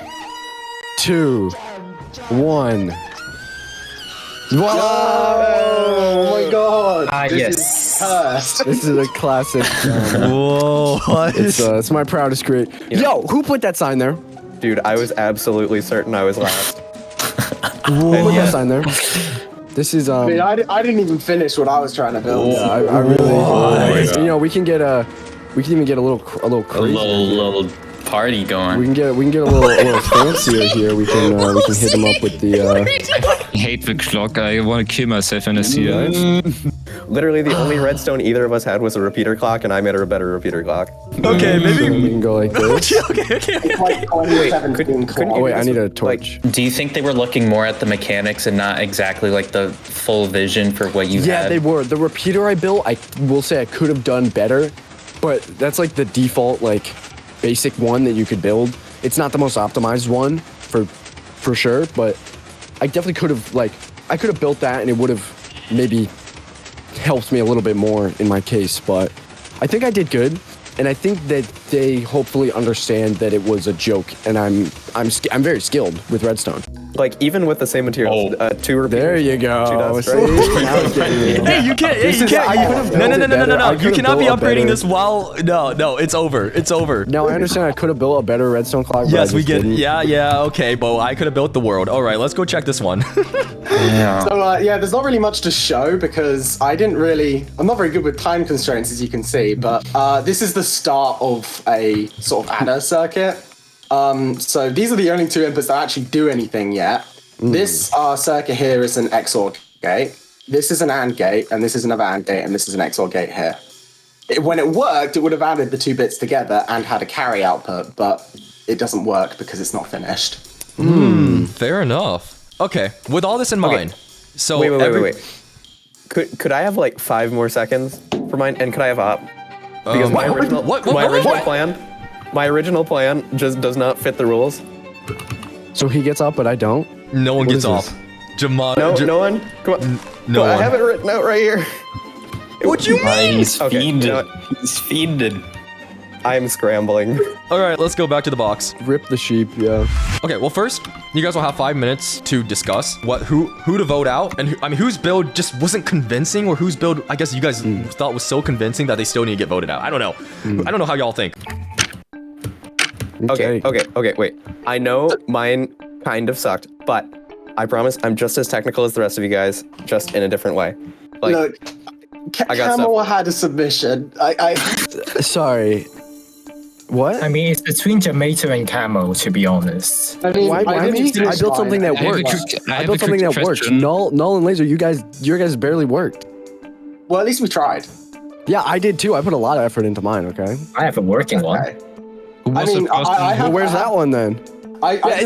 2, 1. Voila! Oh my god! This yes. is cursed. This is a classic. Whoa! What? It's my proudest create. Yo, who put that sign there? Dude, I was absolutely certain I was last. Who put that sign there? This is I mean, I didn't even finish what I was trying to build. Yeah, I really. We can get we can even get a little A crazy. little party going. We can get a little fancier here. We can hit them up with the. I hate the clock. I want to kill myself when I see it. Literally, the only redstone either of us had was a repeater clock, and I made her a better repeater clock. Okay, maybe. We can go like this. okay. It's like 2017 couldn't Oh wait, I need a torch. Do you think they were looking more at the mechanics and not exactly like the full vision for what you Yeah, had? they were. The repeater I built, I will say I could have done better, but that's like the default basic one that you could build. It's not the most optimized one for sure, but I definitely could have I could have built that and it would have maybe helped me a little bit more in my case, but I think I did good. And I think that they hopefully understand that it was a joke, and I'm very skilled with redstone. Even with the same materials, 2 repeaters. There you go. 2 dust, right? Hey, you can't. Hey, you can't. No. You cannot be upgrading this while. No. It's over. It's over. Now I understand I could have built a better redstone clock. But Yes, I we just get. didn't. Yeah. Okay, Bo. I could have built the world. All right, let's go check this one. So there's not really much to show because I'm not very good with time constraints, as you can see, but this is the start of a sort of adder circuit. So these are the only 2 inputs that actually do anything yet. This circuit here is an XOR gate. This is an AND gate, and this is another AND gate, and this is an XOR gate here. when it worked, it would have added the 2 bits together and had a carry output, but it doesn't work because it's not finished. Fair enough. Okay, with all this in mind, so Wait. Could I have like 5 more seconds for mine? And could I have up? Because my original plan just does not fit the rules. So he gets up, but I don't. No one What gets is off. this? No one. Come on. No I one. have it written out right here. What you mean? He's Okay, fiended. you know what? He's fiended. I'm scrambling. All right, let's go back to the box. Rip the sheep, yeah. Okay, well first, you guys will have 5 minutes to discuss who to vote out, and whose build just wasn't convincing, or whose build I guess you guys thought was so convincing that they still need to get voted out. I don't know. I don't know how y'all think. Okay, wait. I know mine kind of sucked, but I promise I'm just as technical as the rest of you guys, just in a different way. Like, Look, I got Camel had a submission. Sorry. What? I mean, it's between Jamato and Camo, to be honest. I mean, Why didn't me? finish I built something mine. that I have a works. quick- I I have built a something quick that works. question. Null and Laser, your guys barely worked. Well, at least we tried. Yeah, I did too. I put a lot of effort into mine, okay? I have a working one. Okay. Who I was mean, the person I who- have- Well, where's that one then?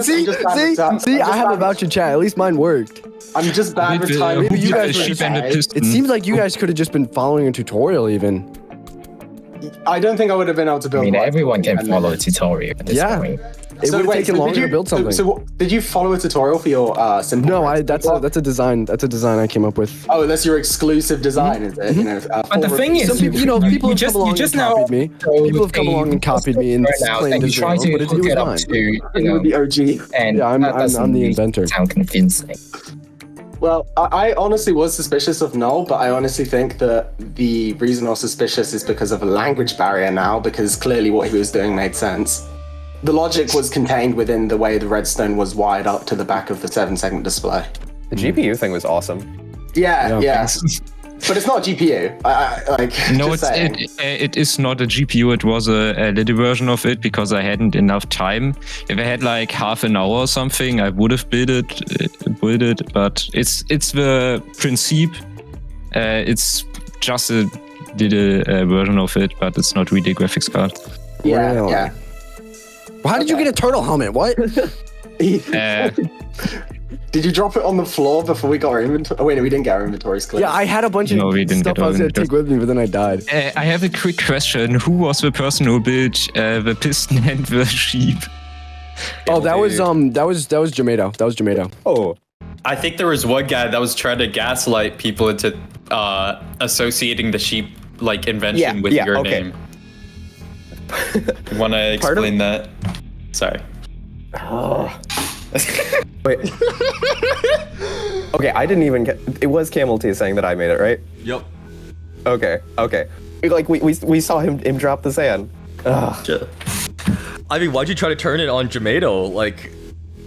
See, I have a voucher chat. At least mine worked. I'm just bad with Maybe time. Maybe you the guys sheep and the piston. It seems like you guys could have just been following a tutorial even. I don't think I would have been able to I build mean, one. everyone can And follow a then- tutorial at this Yeah. point. It would have taken longer to build something. Did you follow a tutorial for your simple? No, that's a design. That's a design I came up with. Oh, that's your exclusive design, is it? You know, But the thing is, Some people, people have come along and copied me. People have come along and copied me and claimed you it's try their own, to but it hook was it up mine. to, you You know, were the OG. and Yeah, I'm the really inventor. sound convincing. Well, I honestly was suspicious of Null, but I honestly think that the reason I was suspicious is because of a language barrier now, because clearly what he was doing made sense. The logic was contained within the way the redstone was wired up to the back of the 7-second display. The GPU thing was awesome. Yeah. But it's not a GPU. No, just saying. it is not a GPU. It was a little version of it because I hadn't enough time. If I had like half an hour or something, I would have built it. But it's the principle. It's just a little version of it, but it's not really a graphics card. Yeah, Really? yeah. How did you get a turtle helmet? What? Did you drop it on the floor before we got our inventory? Oh, wait, no, we didn't get our inventories clear. Yeah, I had a bunch No, we of didn't stuff get I was all gonna take with me, but then I died. I have a quick question. Who was the person who built the piston and the sheep? Oh, that was Jamato. That was Jamato. Oh, I think there was one guy that was trying to gaslight people into associating the sheep like invention with your okay. name. You want to explain that? Sorry. Wait. Okay, I didn't even get. It was Camel T saying that I made it, right? Yep. Okay. Like we saw him drop the sand. Ugh. I mean, why'd you try to turn it on Jamato? Like,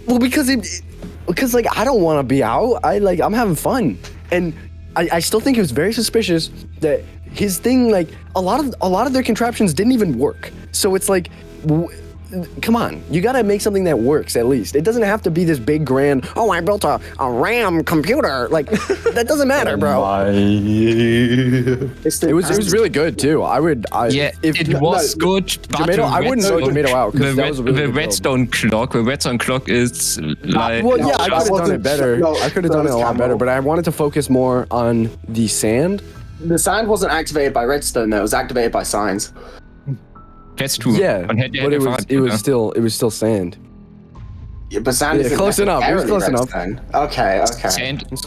Well, because I don't want to be out. I'm having fun, and I still think it was very suspicious that his thing, like a lot of their contraptions didn't even work. So it's like, come on, you gotta make something that works at least. It doesn't have to be this big grand. Oh, I built a RAM computer. Like that doesn't matter, bro. It was really good too. It was good. But Jamato, I wouldn't vote Jamato out because that was a really the good build. redstone clock. The redstone clock is like. Well, yeah, I could have done wasn't- it better. no, I could have that done it a was lot better, Camel. but I wanted to focus more on the sand. The sand wasn't activated by redstone, though. It was activated by signs. That's true. Yeah, Man hätte but it erfahren was still sand. Yeah, but sand Yeah, isn't close enough. It was necessarily close enough. redstone. Okay.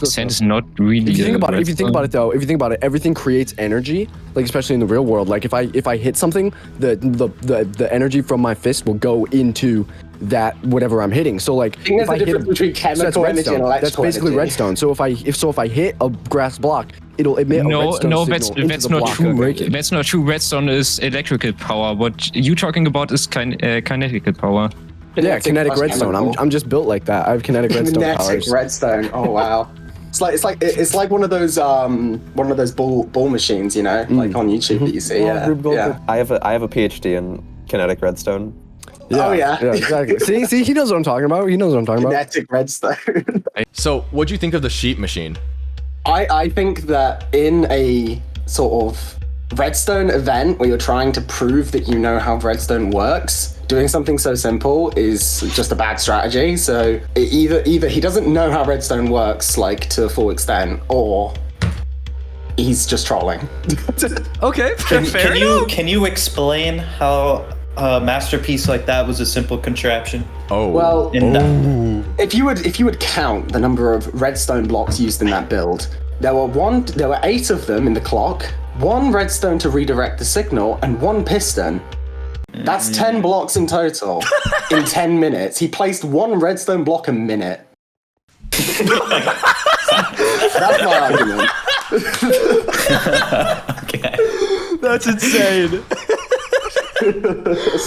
Sand is not really. If you think about redstone. it, everything creates energy. Like especially in the real world. Like if I hit something, the energy from my fist will go into that whatever I'm hitting. So like I think there's a difference between so that's chemical energy and redstone. That's electrical basically energy. redstone. So if I hit a grass block, it'll emit a redstone No, signal that's into the not block and true. break it. That's not true. Redstone is electrical power. What you talking about is kinetical power. Yeah, kinetic plus redstone. chemical. I'm just built like that. I have kinetic redstone Kinetic powers. redstone. Oh wow. It's like one of those ball machines, you know, like on YouTube that you see. Yeah. I have a PhD in kinetic redstone. Oh yeah. Yeah, exactly. see, he knows what I'm talking about. Kinetic redstone. so what'd you think of the sheep machine? I think that in a sort of Redstone event where you're trying to prove that you know how Redstone works, doing something so simple is just a bad strategy. So either he doesn't know how Redstone works like to a full extent, or he's just trolling. Okay, fair enough. Can you explain how a masterpiece like that was a simple contraption? Oh. Well, if you would count the number of redstone blocks used in that build, there were 8 of them in the clock, 1 redstone to redirect the signal, and 1 piston. That's 10 blocks in total in 10 minutes. He placed 1 redstone block a minute. That's my argument. Okay. That's insane.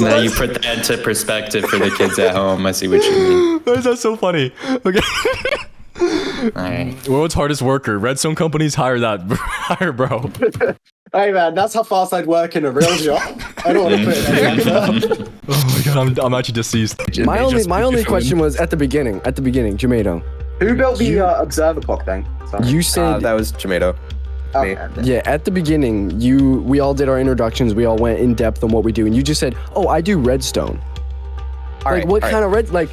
Now you put that into perspective for the kids at home. I see what you mean. That's so funny. Okay. Alright. World's hardest worker. Redstone companies hire bro. Hey man, that's how fast I'd work in a real job. I don't want to put it there. Oh my god, I'm actually deceased. My only question was at the beginning, Jamato. Who built the observer clock thing? Sorry. You said That was Jamato. Me. yeah, at the beginning, we all did our introductions, we all went in depth on what we do, and you just said, "Oh, I do redstone." What kind of red? Like,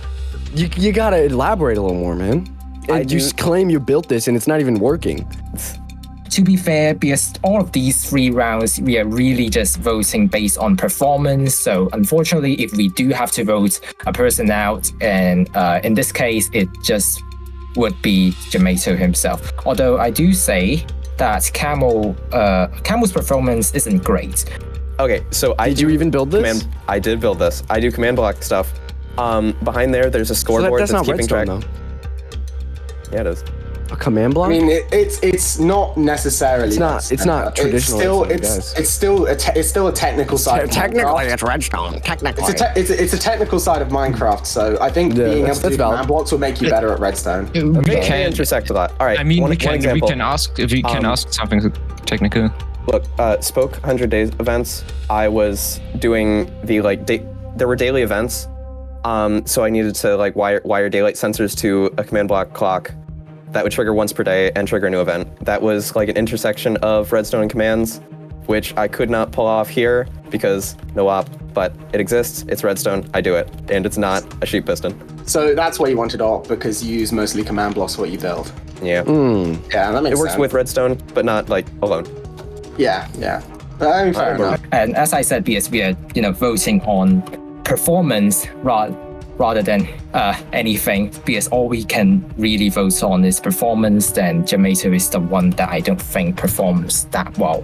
you gotta elaborate a little more, man. And you claim you built this, and it's not even working. To be fair, because all of these 3 rounds, we are really just voting based on performance. So unfortunately, if we do have to vote a person out, and in this case, it just would be Jamato himself. Although I do say that Camel's performance isn't great. Okay, so Did you even build this? I did build this. I do command block stuff. Behind there's a scoreboard that's not keeping redstone, track. though. Yeah, it is. A command block? I mean, it's not necessarily. It's not traditional. It's still a technical side. Technically, it's redstone. Technically, it's a technical side of Minecraft. So I think being able to do command blocks will make you better at redstone. We can intersect a lot. All right. I mean, we can example. ask something technical. Look, Spoke 100 Days events. I was doing the there were daily events. So I needed to wire daylight sensors to a command block clock that would trigger once per day and trigger a new event. That was like an intersection of redstone and commands, which I could not pull off here because no op, but it exists, it's redstone, I do it, and it's not a sheep piston. So that's why you wanted op, because you use mostly command blocks for what you build. Yeah. Yeah, that makes sense. It works with redstone, but not alone. Yeah. I mean, fair enough. And as I said, because we are voting on performance rather than anything, because all we can really vote on is performance, then Jamato is the one that I don't think performs that well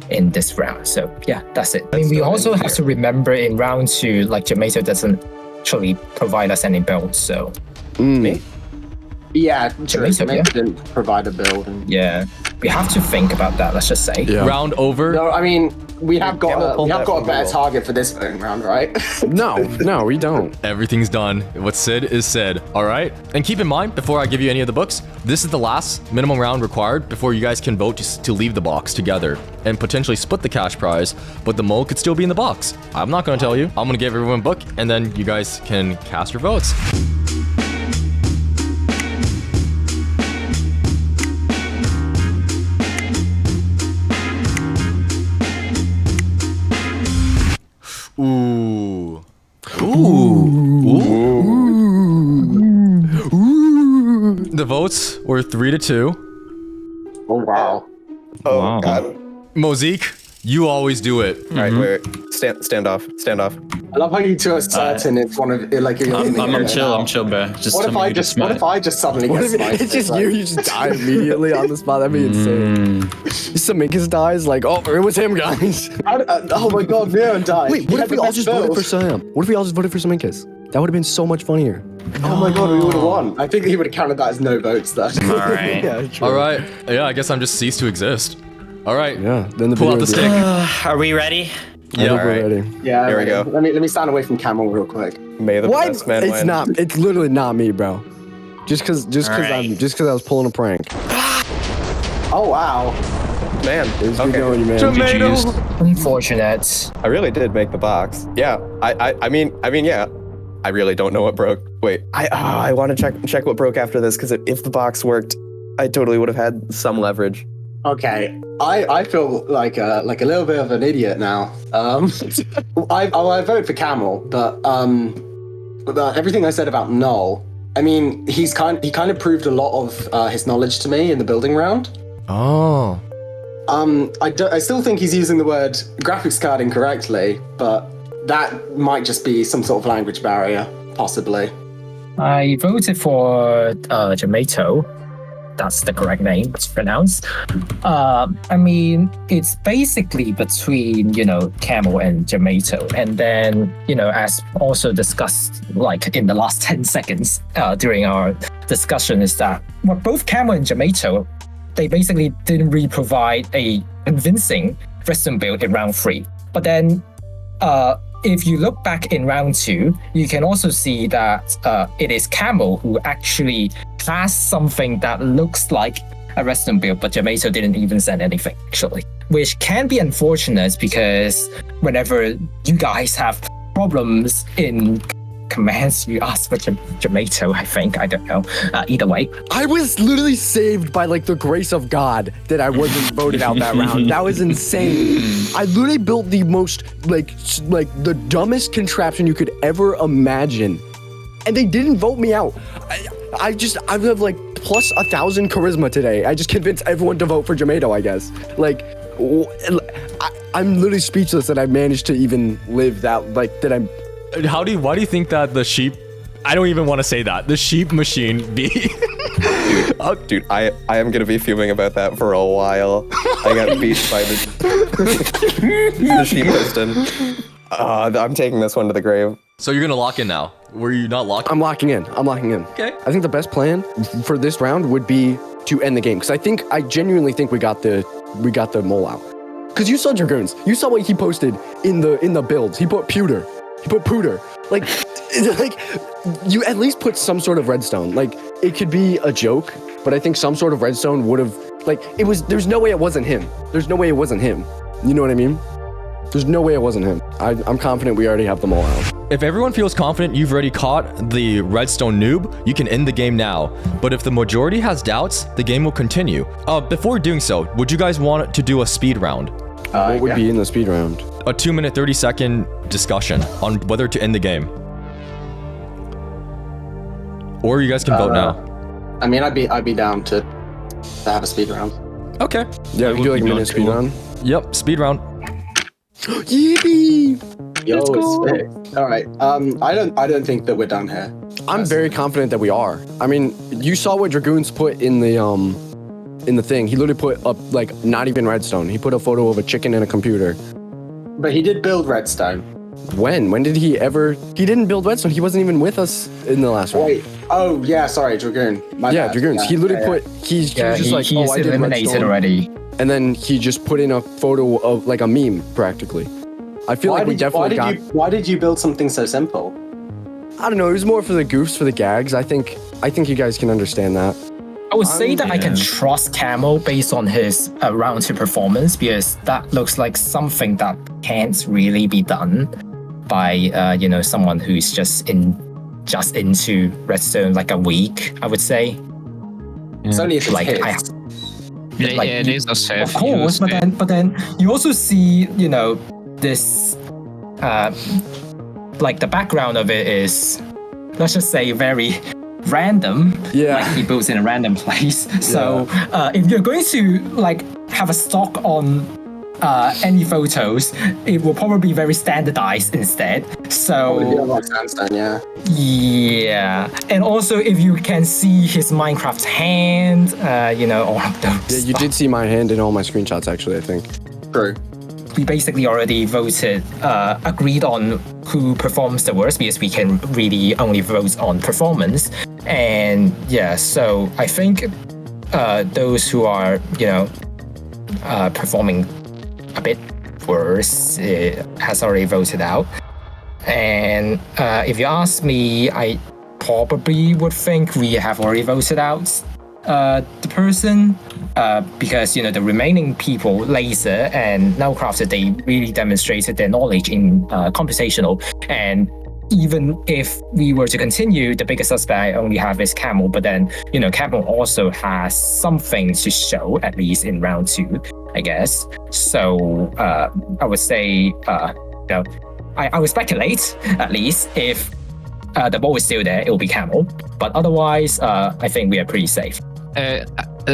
in this round. So yeah, that's it. I mean, we also have to remember in round 2, Jamato doesn't actually provide us any builds, so. Me? Yeah, Jamato didn't provide a build. Yeah, we have to think about that, let's just say. Yeah. Round over. No, I mean, we have got a better target for this voting round, right? No, we don't. Everything's done. What's said is said. All right. And keep in mind, before I give you any of the books, this is the last minimum round required before you guys can vote to leave the box together and potentially split the cash prize. But the mole could still be in the box. I'm not going to tell you. I'm going to give everyone a book, and then you guys can cast your votes. Ooh. The votes were 3-2. Oh, wow. Oh, God. Mosaic, you always do it. All right, wait. Stand off. I love how you two are certain it's one of you're I'm chill, bro. Just What if I just suddenly get sniped? It's just you just die immediately on the spot. That'd be insane. Saminkus dies, it was him, guys. Oh my god, Nero died. Wait, what if we all just voted for Sam? What if we all just voted for Saminkus? That would have been so much funnier. Oh my god, we would have won. I think he would have counted that as no votes, though. All right. Yeah, true. All right. Yeah, I guess I'm just ceased to exist. All right. Yeah, then the Pull out video the would be- stick. Are we ready? I think All we're right. ready. Yeah, Here we go. Let me stand away from Camel real quick. May the What? best man It's win. not. It's literally not me, bro. Just because I was pulling a prank. Oh wow. Man, It's okay. good going, you man. Unfortunate. I really did make the box. Yeah, I mean, yeah. I really don't know what broke. Wait, I want to check what broke after this, because if the box worked, I totally would have had some leverage. Okay, I feel like a little bit of an idiot now. I voted for Camel, but everything I said about Null, I mean, he kind of proved a lot of his knowledge to me in the building round. Oh. I still think he's using the word graphics card incorrectly, but that might just be some sort of language barrier, possibly. I voted for Jamato. That's the correct name to pronounce. I mean, it's basically between, Camel and Jamato. And then, as also discussed, like in the last 10 seconds during our discussion, is that both Camel and Jamato, they basically didn't really provide a convincing redstone build in round 3. But then, if you look back in round 2, you can also see that it is Camel who actually has something that looks like a redstone build, but Jamato didn't even send anything, actually. Which can be unfortunate because whenever you guys have problems in commands, you ask for Jamato, I think. I don't know. Either way. I was literally saved by the grace of God that I wasn't voted out that round. That was insane. I literally built the most the dumbest contraption you could ever imagine, and they didn't vote me out. I have plus 1,000 charisma today. I just convinced everyone to vote for Jamato, I guess. I'm literally speechless that I managed to even live that. Why do you think that the sheep, I don't even want to say that, the sheep machine be... Dude, I am gonna be fuming about that for a while. I got beat by the sheep piston. I'm taking this one to the grave. So you're gonna lock in now? Were you not locked? I'm locking in. Okay. I think the best plan for this round would be to end the game, because I genuinely think we got the mole out. Because you saw Dragoons. You saw what he posted in the builds. He put pewter. He put pooter. You at least put some sort of redstone. It could be a joke, but I think some sort of redstone would have, there's no way it wasn't him. There's no way it wasn't him. You know what I mean? There's no way it wasn't him. I'm confident we already have them all out. If everyone feels confident you've already caught the Redstone Noob, you can end the game now. But if the majority has doubts, the game will continue. Before doing so, would you guys want to do a speed round? What would be in the speed round? A 2-minute, 30-second discussion on whether to end the game. Or you guys can vote now. I mean, I'd be down to have a speed round. Okay. Yeah, we can do a minute speed round. Yep, speed round. Yippee! Yo, it's sick. All right. I don't think that we're done here. I'm very confident that we are. I mean, you saw what Dragoons put in the thing. He literally put up not even redstone. He put a photo of a chicken and a computer. But he did build redstone. When? When did he ever? He didn't build redstone. He wasn't even with us in the last round. Wait. Oh yeah, sorry, Dragoon. My bad. Dragoons. Yeah, he literally put. He's just he's I did eliminated redstone. already. And then he just put in a photo of a meme practically. I feel we definitely got. Why did you build something so simple? I don't know. It was more for the goofs, for the gags. I think you guys can understand that. I would say that I can trust Camel based on his round 2 performance, because that looks like something that can't really be done by someone who's just into Redstone a week, I would say. It's only if it's his. It is a safe. Of course, but then you also see this the background of it is, let's just say, very random. Yeah. He builds in a random place. So if you're going to have a stock on any photos, it will probably be very standardized instead. So sandstone, yeah. Yeah, and also if you can see his Minecraft hand, all of those. Yeah, you did see my hand in all my screenshots, actually. I think. True. We basically already agreed on who performs the worst, because we can really only vote on performance. And yeah, so I think those who are, performing a bit worse has already voted out. And if you ask me, I probably would think we have already voted out the person, because the remaining people, Laser and Nullcrafter, they really demonstrated their knowledge in computational, and even if we were to continue, the biggest suspect I only have is Camel. But then, Camel also has something to show, at least in round 2, I guess. So I would say, I would speculate, at least, if the ball is still there, it will be Camel. But otherwise, I think we are pretty safe.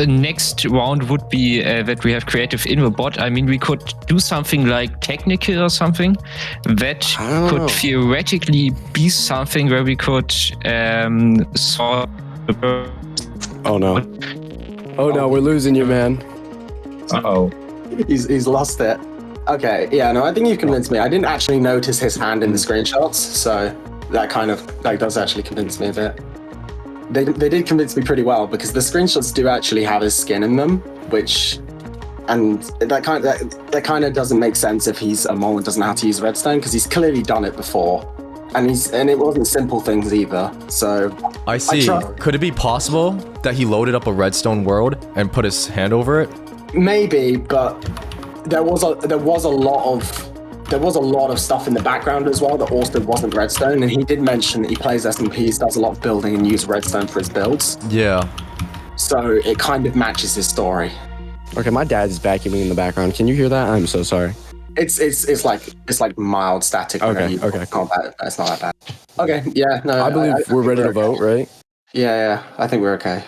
Next round would be that we have creative in the bot. I mean, we could do something like technical or something that could theoretically be something where we could solve the. Oh no! Oh no! We're losing you, man. Uh-oh. He's lost it. Okay, yeah, no, I think you've convinced me. I didn't actually notice his hand in the screenshots, so that kind of does actually convince me a bit. They did convince me pretty well because the screenshots do actually have his skin in them, and that kind of doesn't make sense if he's a mole and doesn't know how to use redstone because he's clearly done it before, and it wasn't simple things either. So I see. Could it be possible that he loaded up a redstone world and put his hand over it? Maybe, but there was a lot of stuff in the background as well that also wasn't redstone, and he did mention that he plays SMPs, does a lot of building, and uses redstone for his builds. Yeah. So it kind of matches his story. Okay, my dad's vacuuming in the background. Can you hear that? I'm so sorry. It's like mild static. Okay. Cool. It's not that bad. Okay. Yeah. No. I believe we're ready to vote, right? Yeah. I think we're okay.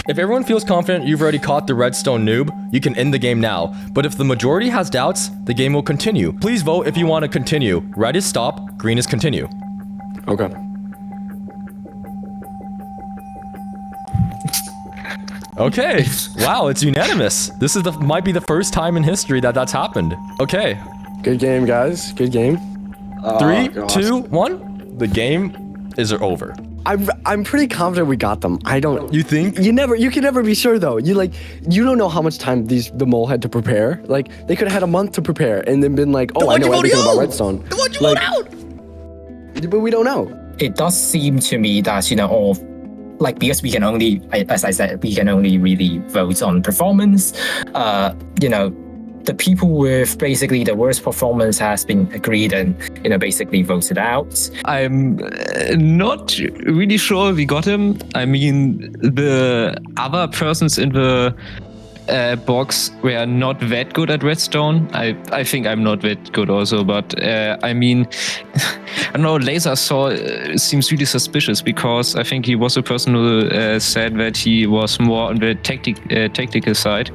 If everyone feels confident you've already caught the Redstone Noob, you can end the game now. But if the majority has doubts, the game will continue. Please vote if you want to continue. Red is stop, green is continue. Okay. Okay. Wow, it's unanimous. This is might be the first time in history that that's happened. Okay. Good game, guys. Good game. 3, 2, 1. The game is over. I'm pretty confident we got them. I don't. You think? You can never be sure though. You don't know how much time the mole had to prepare. Like they could have had a month to prepare and then been like, oh, I know everything about redstone. Why'd you vote out? But we don't know. It does seem to me that because we can only, as I said, we can only really vote on performance. The people with basically the worst performance has been agreed and basically voted out. I'm not really sure we got him. I mean, the other persons in the box were not that good at redstone. I think I'm not that good also, but I mean, I don't know, Laser Saw seems really suspicious because I think he was a person who said that he was more on the tactical side.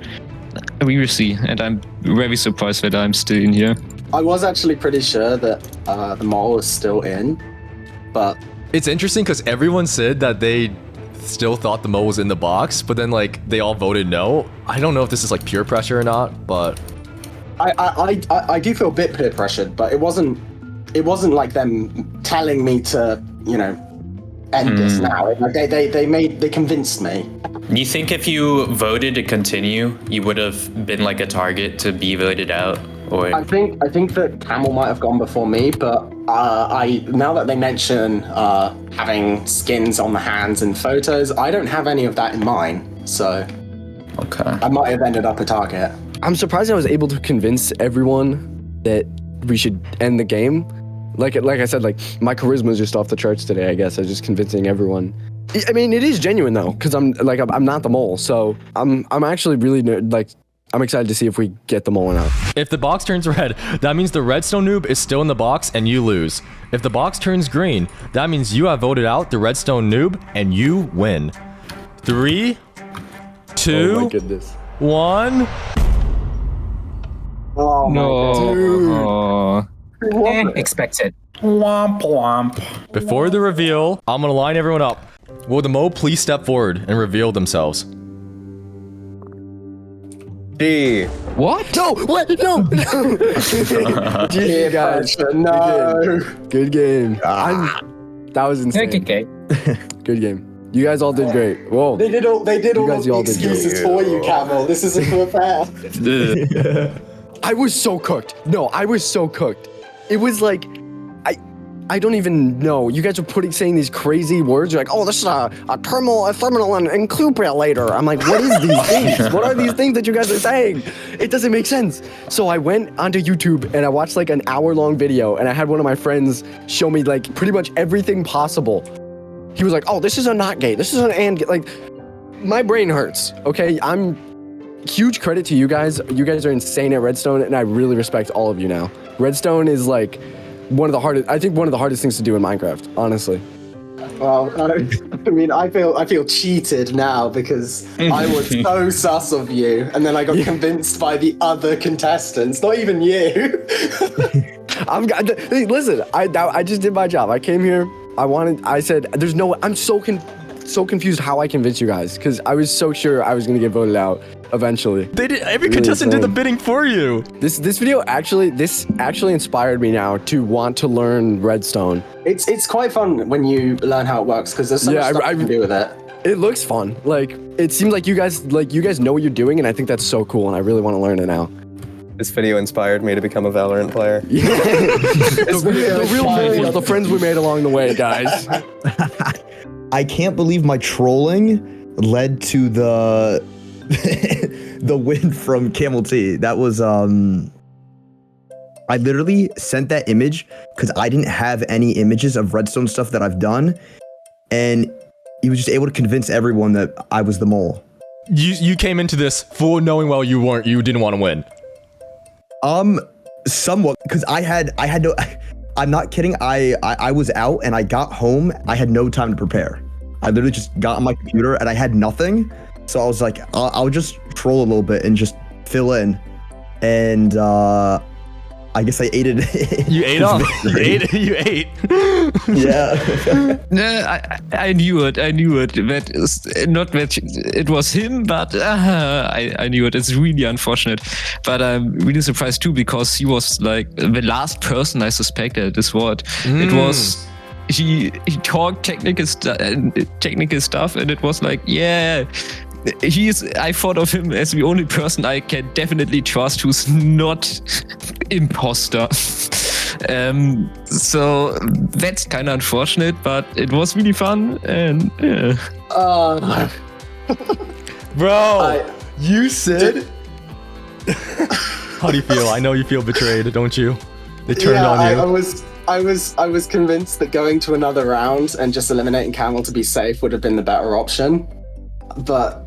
We will see, and I'm very surprised that I'm still in here. I was actually pretty sure that the mole was still in, but it's interesting because everyone said that they still thought the mole was in the box, but then they all voted no. I don't know if this is peer pressure or not, but I do feel a bit peer pressured, but it wasn't like them telling me to end this now. They convinced me. You think if you voted to continue, you would have been a target to be voted out? Or I think that Camel might have gone before me, but now that they mention having skins on the hands and photos, I don't have any of that in mine. So okay, I might have ended up a target. I'm surprised I was able to convince everyone that we should end the game. Like I said, my charisma is just off the charts today. I guess I was just convincing everyone. I mean, it is genuine though, because I'm not the mole, so I'm actually really I'm excited to see if we get the mole out. If the box turns red, that means the Redstone Noob is still in the box and you lose. If the box turns green, that means you have voted out the Redstone Noob and you win. 3, 2, oh my goodness. 1. Oh No. Expected. Womp womp. Before the reveal, I'm gonna line everyone up. Will the mole please step forward and reveal themselves? D. What? No! What? No! Peer pressure, no. Good game. That was insane. Good game. Good game. You guys all did great. Whoa. They did all the all did excuses for you, Camel. This isn't fair. I was so cooked. No, I was so cooked. It was I don't even know. You guys are saying these crazy words. You're like, oh, this is a terminal and inclupator. I'm like, what is these things? What are these things that you guys are saying? It doesn't make sense. So I went onto YouTube and I watched like an hour-long video, and I had one of my friends show me like pretty much everything possible. He was like, oh, this is a NOT gate. This is an AND gate. Like, my brain hurts, okay? Huge credit to you guys. You guys are insane at Redstone, and I really respect all of you now. Redstone is like one of the hardest things to do in Minecraft, honestly. Well, I mean, I feel cheated now because I was so sus of you, and then I got convinced by the other contestants, not even you. Listen, I just did my job. I came here. I said, there's no. I'm so confused how I convinced you guys, because I was so sure I was gonna get voted out eventually. They did. Every contestant did the bidding for you. This video actually inspired me now to want to learn Redstone. It's quite fun when you learn how it works, because there's so much stuff you can do with it. It looks fun. Like, it seems like you guys know what you're doing, and I think that's so cool, and I really want to learn it now. This video inspired me to become a Valorant player. Yeah. the real goal was the friends we made along the way, guys. I can't believe my trolling led to the the win from Camel T. That was I literally sent that image because I didn't have any images of Redstone stuff that I've done, and he was just able to convince everyone that I was the mole. You came into this full knowing well you didn't want to win. Somewhat, because I had no. I'm not kidding. I was out and I got home. I had no time to prepare. I literally just got on my computer and I had nothing. So I was like, I'll just troll a little bit and just fill in. And I guess I ate it. You ate off. You ate. Yeah. No, I knew it. That is not that it was him, but I knew it. It's really unfortunate. But I'm really surprised too, because he was like the last person I suspected this word. It was he talked technical stuff, and it was like, yeah. I thought of him as the only person I can definitely trust who's not imposter. So that's kind of unfortunate, but it was really fun, and yeah. Bro, you said. How do you feel? I know you feel betrayed, don't you? They turned on you. I was convinced that going to another round and just eliminating Camel to be safe would have been the better option, but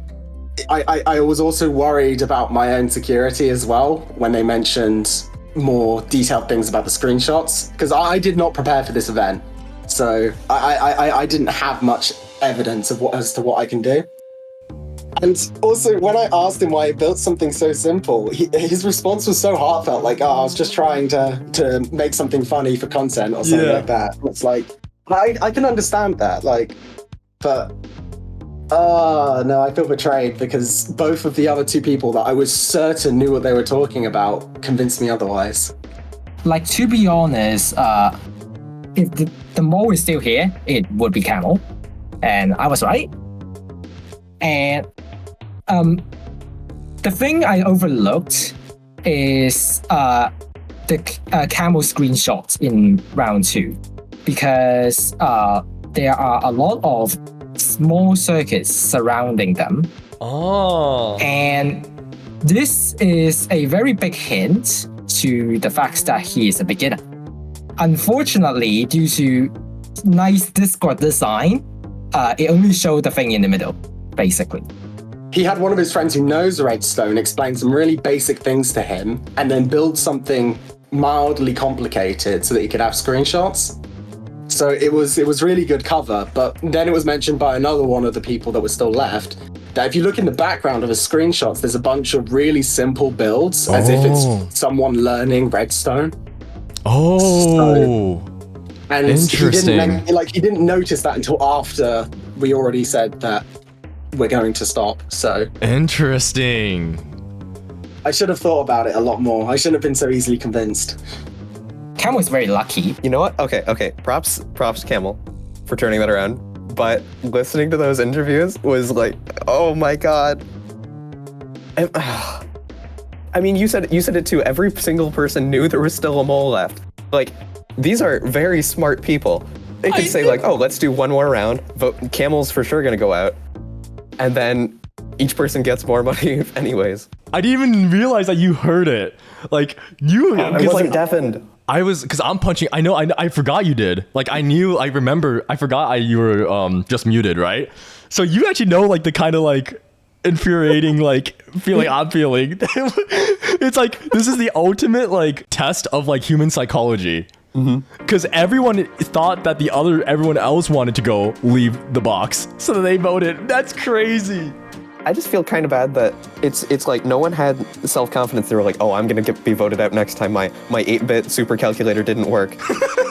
I was also worried about my own security as well when they mentioned more detailed things about the screenshots, because I did not prepare for this event, so I didn't have much evidence of as to what I can do. And also, when I asked him why he built something so simple, his response was so heartfelt, like, oh, I was just trying to make something funny for content or something like that. It's like, I can understand that, like, but no, I feel betrayed because both of the other two people that I was certain knew what they were talking about convinced me otherwise. Like, to be honest, if the mole is still here, it would be Camel, and I was right. And the thing I overlooked is the Camel screenshots in round 2, because there are a lot of small circuits surrounding them. Oh. And this is a very big hint to the fact that he is a beginner. Unfortunately, due to nice Discord design, it only showed the thing in the middle, basically. He had one of his friends who knows Redstone explain some really basic things to him and then build something mildly complicated so that he could have screenshots. So it was really good cover, but then it was mentioned by another one of the people that was still left that if you look in the background of his screenshots, there's a bunch of really simple builds as if it's someone learning Redstone. Oh, and interesting. He didn't notice that until after we already said that we're going to stop. So interesting. I should have thought about it a lot more. I shouldn't have been so easily convinced. Cam was very lucky. You know what? Okay. Props to Camel for turning that around. But listening to those interviews was like, oh my god. I mean, you said it too. Every single person knew there was still a mole left. Like, these are very smart people. They could say like, oh, let's do one more round. Vote Camel's for sure gonna go out, and then each person gets more money anyways. I didn't even realize that you heard it. Like you, I wasn't deafened. I was, because I'm punching. I forgot you did. Like I remember. I forgot you were just muted, right? So you actually know like the kind of like infuriating like feeling I'm feeling. It's like this is the ultimate like test of like human psychology. Because everyone thought that everyone else wanted to go leave the box, so they voted. That's crazy. I just feel kind of bad that it's like no one had self-confidence. They were like, oh, I'm gonna be voted out next time my 8-bit super calculator didn't work.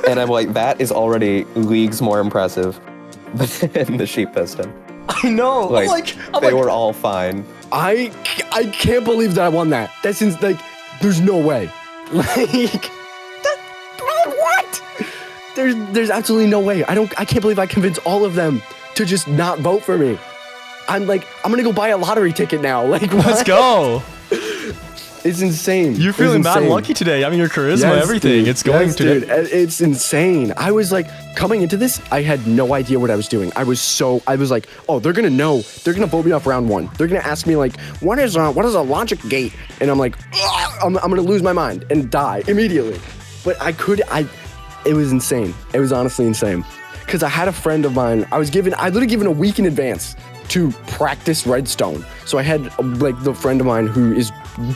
And I'm like, that is already leagues more impressive than the sheep piston. I know. They were all fine. I can't believe that I won that. That's like, there's no way. Like, what? There's absolutely no way. I can't believe I convinced all of them to just not vote for me. I'm gonna go buy a lottery ticket now. Like, what? Let's go. It's insane. You're feeling mad lucky today. I mean, your charisma, everything. Dude. It's going dude. It's insane. I was like, coming into this, I had no idea what I was doing. I was like, oh, they're gonna know. They're gonna vote me off round 1. They're gonna ask me like, what is a logic gate? And I'm like, I'm gonna lose my mind and die immediately. But it was insane. It was honestly insane. Because I had a friend of mine, I literally given a week in advance to practice Redstone. So I had like the friend of mine who is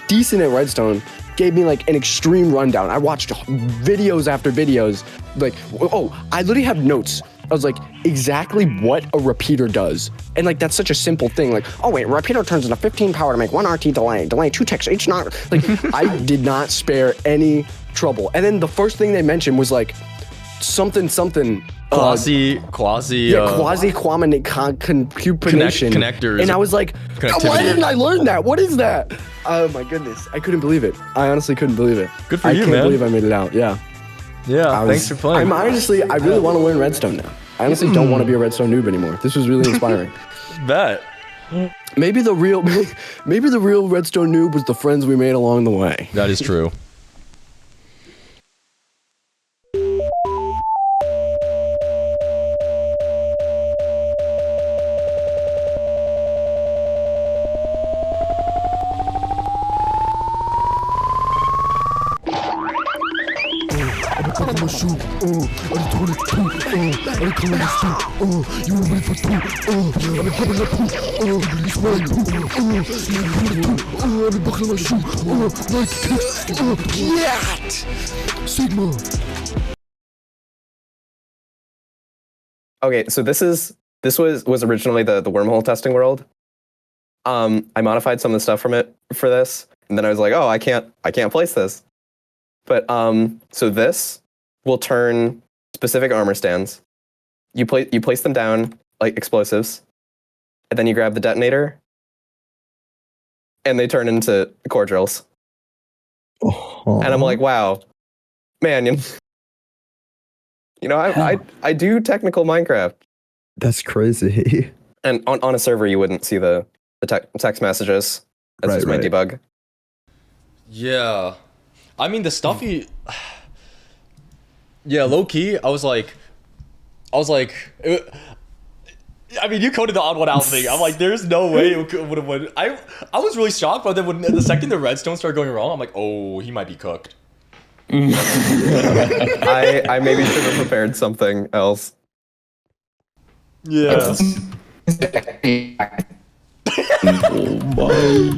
decent at Redstone gave me like an extreme rundown. I watched videos after videos. Like, oh, I literally have notes. I was like, exactly what a repeater does. And like, that's such a simple thing. Like, oh wait, repeater turns into 15 power to make 1 RT delay 2 ticks each not. Like, I did not spare any trouble. And then the first thing they mentioned was like, something. Quasi-quamination. Connectors. And I was like, why didn't I learn that? What is that? Oh my goodness. I couldn't believe it. I honestly couldn't believe it. Good for you, man. I can't believe I made it out. Yeah. Yeah, thanks for playing. I really want to learn Redstone now. I honestly don't want to be a Redstone noob anymore. This was really inspiring. Bet. Maybe the real Redstone noob was the friends we made along the way. That is true. Okay, so this was originally the wormhole testing world. I modified some of the stuff from it for this, and then I was like, oh, I can't place this. But so this will turn specific armor stands. You place them down like explosives, and then you grab the detonator, and they turn into core drills. Oh. And I'm like, wow, man, I do technical Minecraft. That's crazy. And on a server, you wouldn't see the text messages. That's just my debug. Yeah. I mean, the stuff yeah, low key, I was like, I mean, you coded the odd one out thing. I'm like, there's no way it would have won. I was really shocked, but then when the second the redstone started going wrong, I'm like, oh, he might be cooked. I maybe should have prepared something else. Yeah.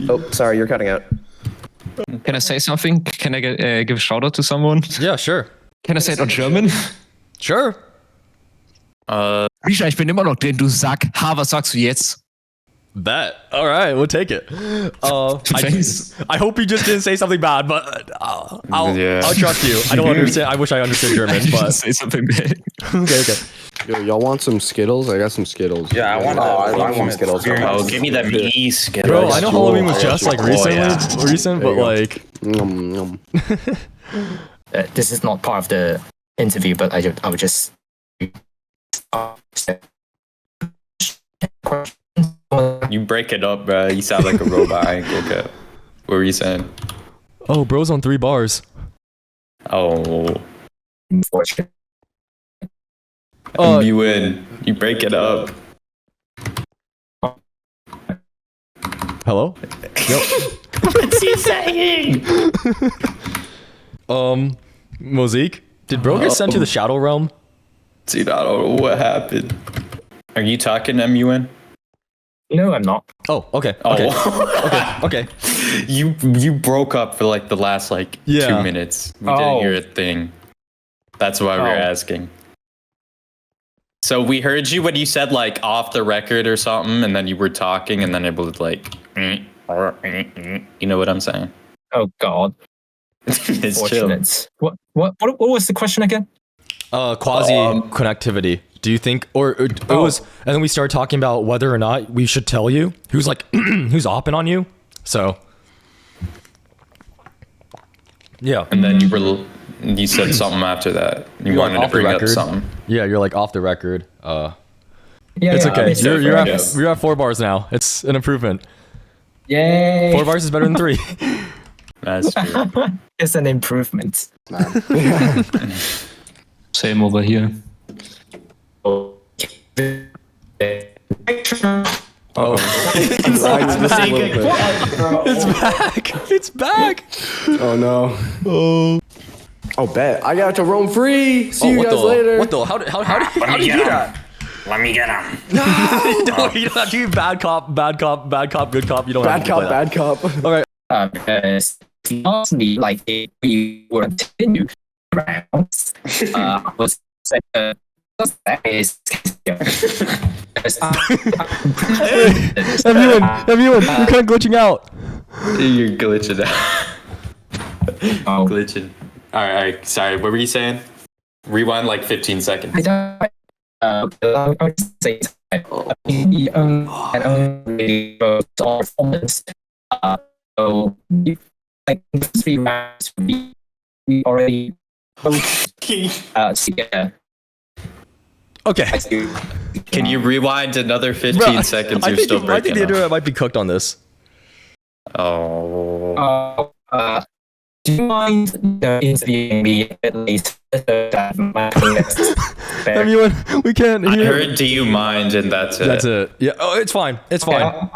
Oh, sorry, you're cutting out. Can I say something? Can I give a shout out to someone? Yeah, sure. Can I say it on German? Sure. Risha, ich bin immer noch drin, du Sack. Ha, was sagst du jetzt? Bet. All right, we'll take it. I hope you just didn't say something bad, but I'll trust you. I don't understand. I wish I understood German, but say something bad. Okay. Yo, y'all want some Skittles? I got some Skittles. Yeah, I want Skittles. Oh, give me that mini Skittles. Bro, I know Halloween was just like recent, but like. This is not part of the interview, but I would just. You break it up, bro. You sound like a robot. I ain't okay. What were you saying? Oh, bro's on 3 bars. Oh. unfortunately. You win. You break it up. Hello? What's he saying? Mosaic, did bro get sent to the Shadow Realm? Dude, I don't know what happened. Are you talking, MUN? No, I'm not. Oh, okay. Okay. You broke up for like the last like 2 minutes. We didn't hear a thing. That's why we were asking. So we heard you when you said like off the record or something, and then you were talking, and then it was like, you know what I'm saying? Oh God. It's chill. What was the question again? Quasi connectivity. Do you think, or it was, and then we started talking about whether or not we should tell you who's like, who's opping on you. So, yeah. And then you said something after that. You wanted to bring up something. Yeah, you're like off the record. Yeah, it's okay. You're You're at 4 bars now. It's an improvement. Yay! 4 bars is better than 3. That's true. It's an improvement. Same over here. Oh, it's back. Oh no. Oh, bet. I got to roam free. See you guys later. What the? How did you do that? Let me get him. No, you don't have to do bad cop, good cop. You don't have to play that. Bad cop. All right. Lastly, like if we were to continue rounds, I was that is everyone, you're kind of glitching out. You're glitching out. Oh. Glitching. All right. Sorry. What were you saying? Rewind like 15 seconds. I would say we only all performance. So like in the 3 rounds we already yeah. Okay. Can you rewind another 15 seconds? You're still breaking I think the up. internet might be cooked on this. Oh. Do you mind interviewing me at least? Everyone, we can't I hear. heard, do you mind? And that's it. That's it. Yeah. Oh, it's fine. It's fine.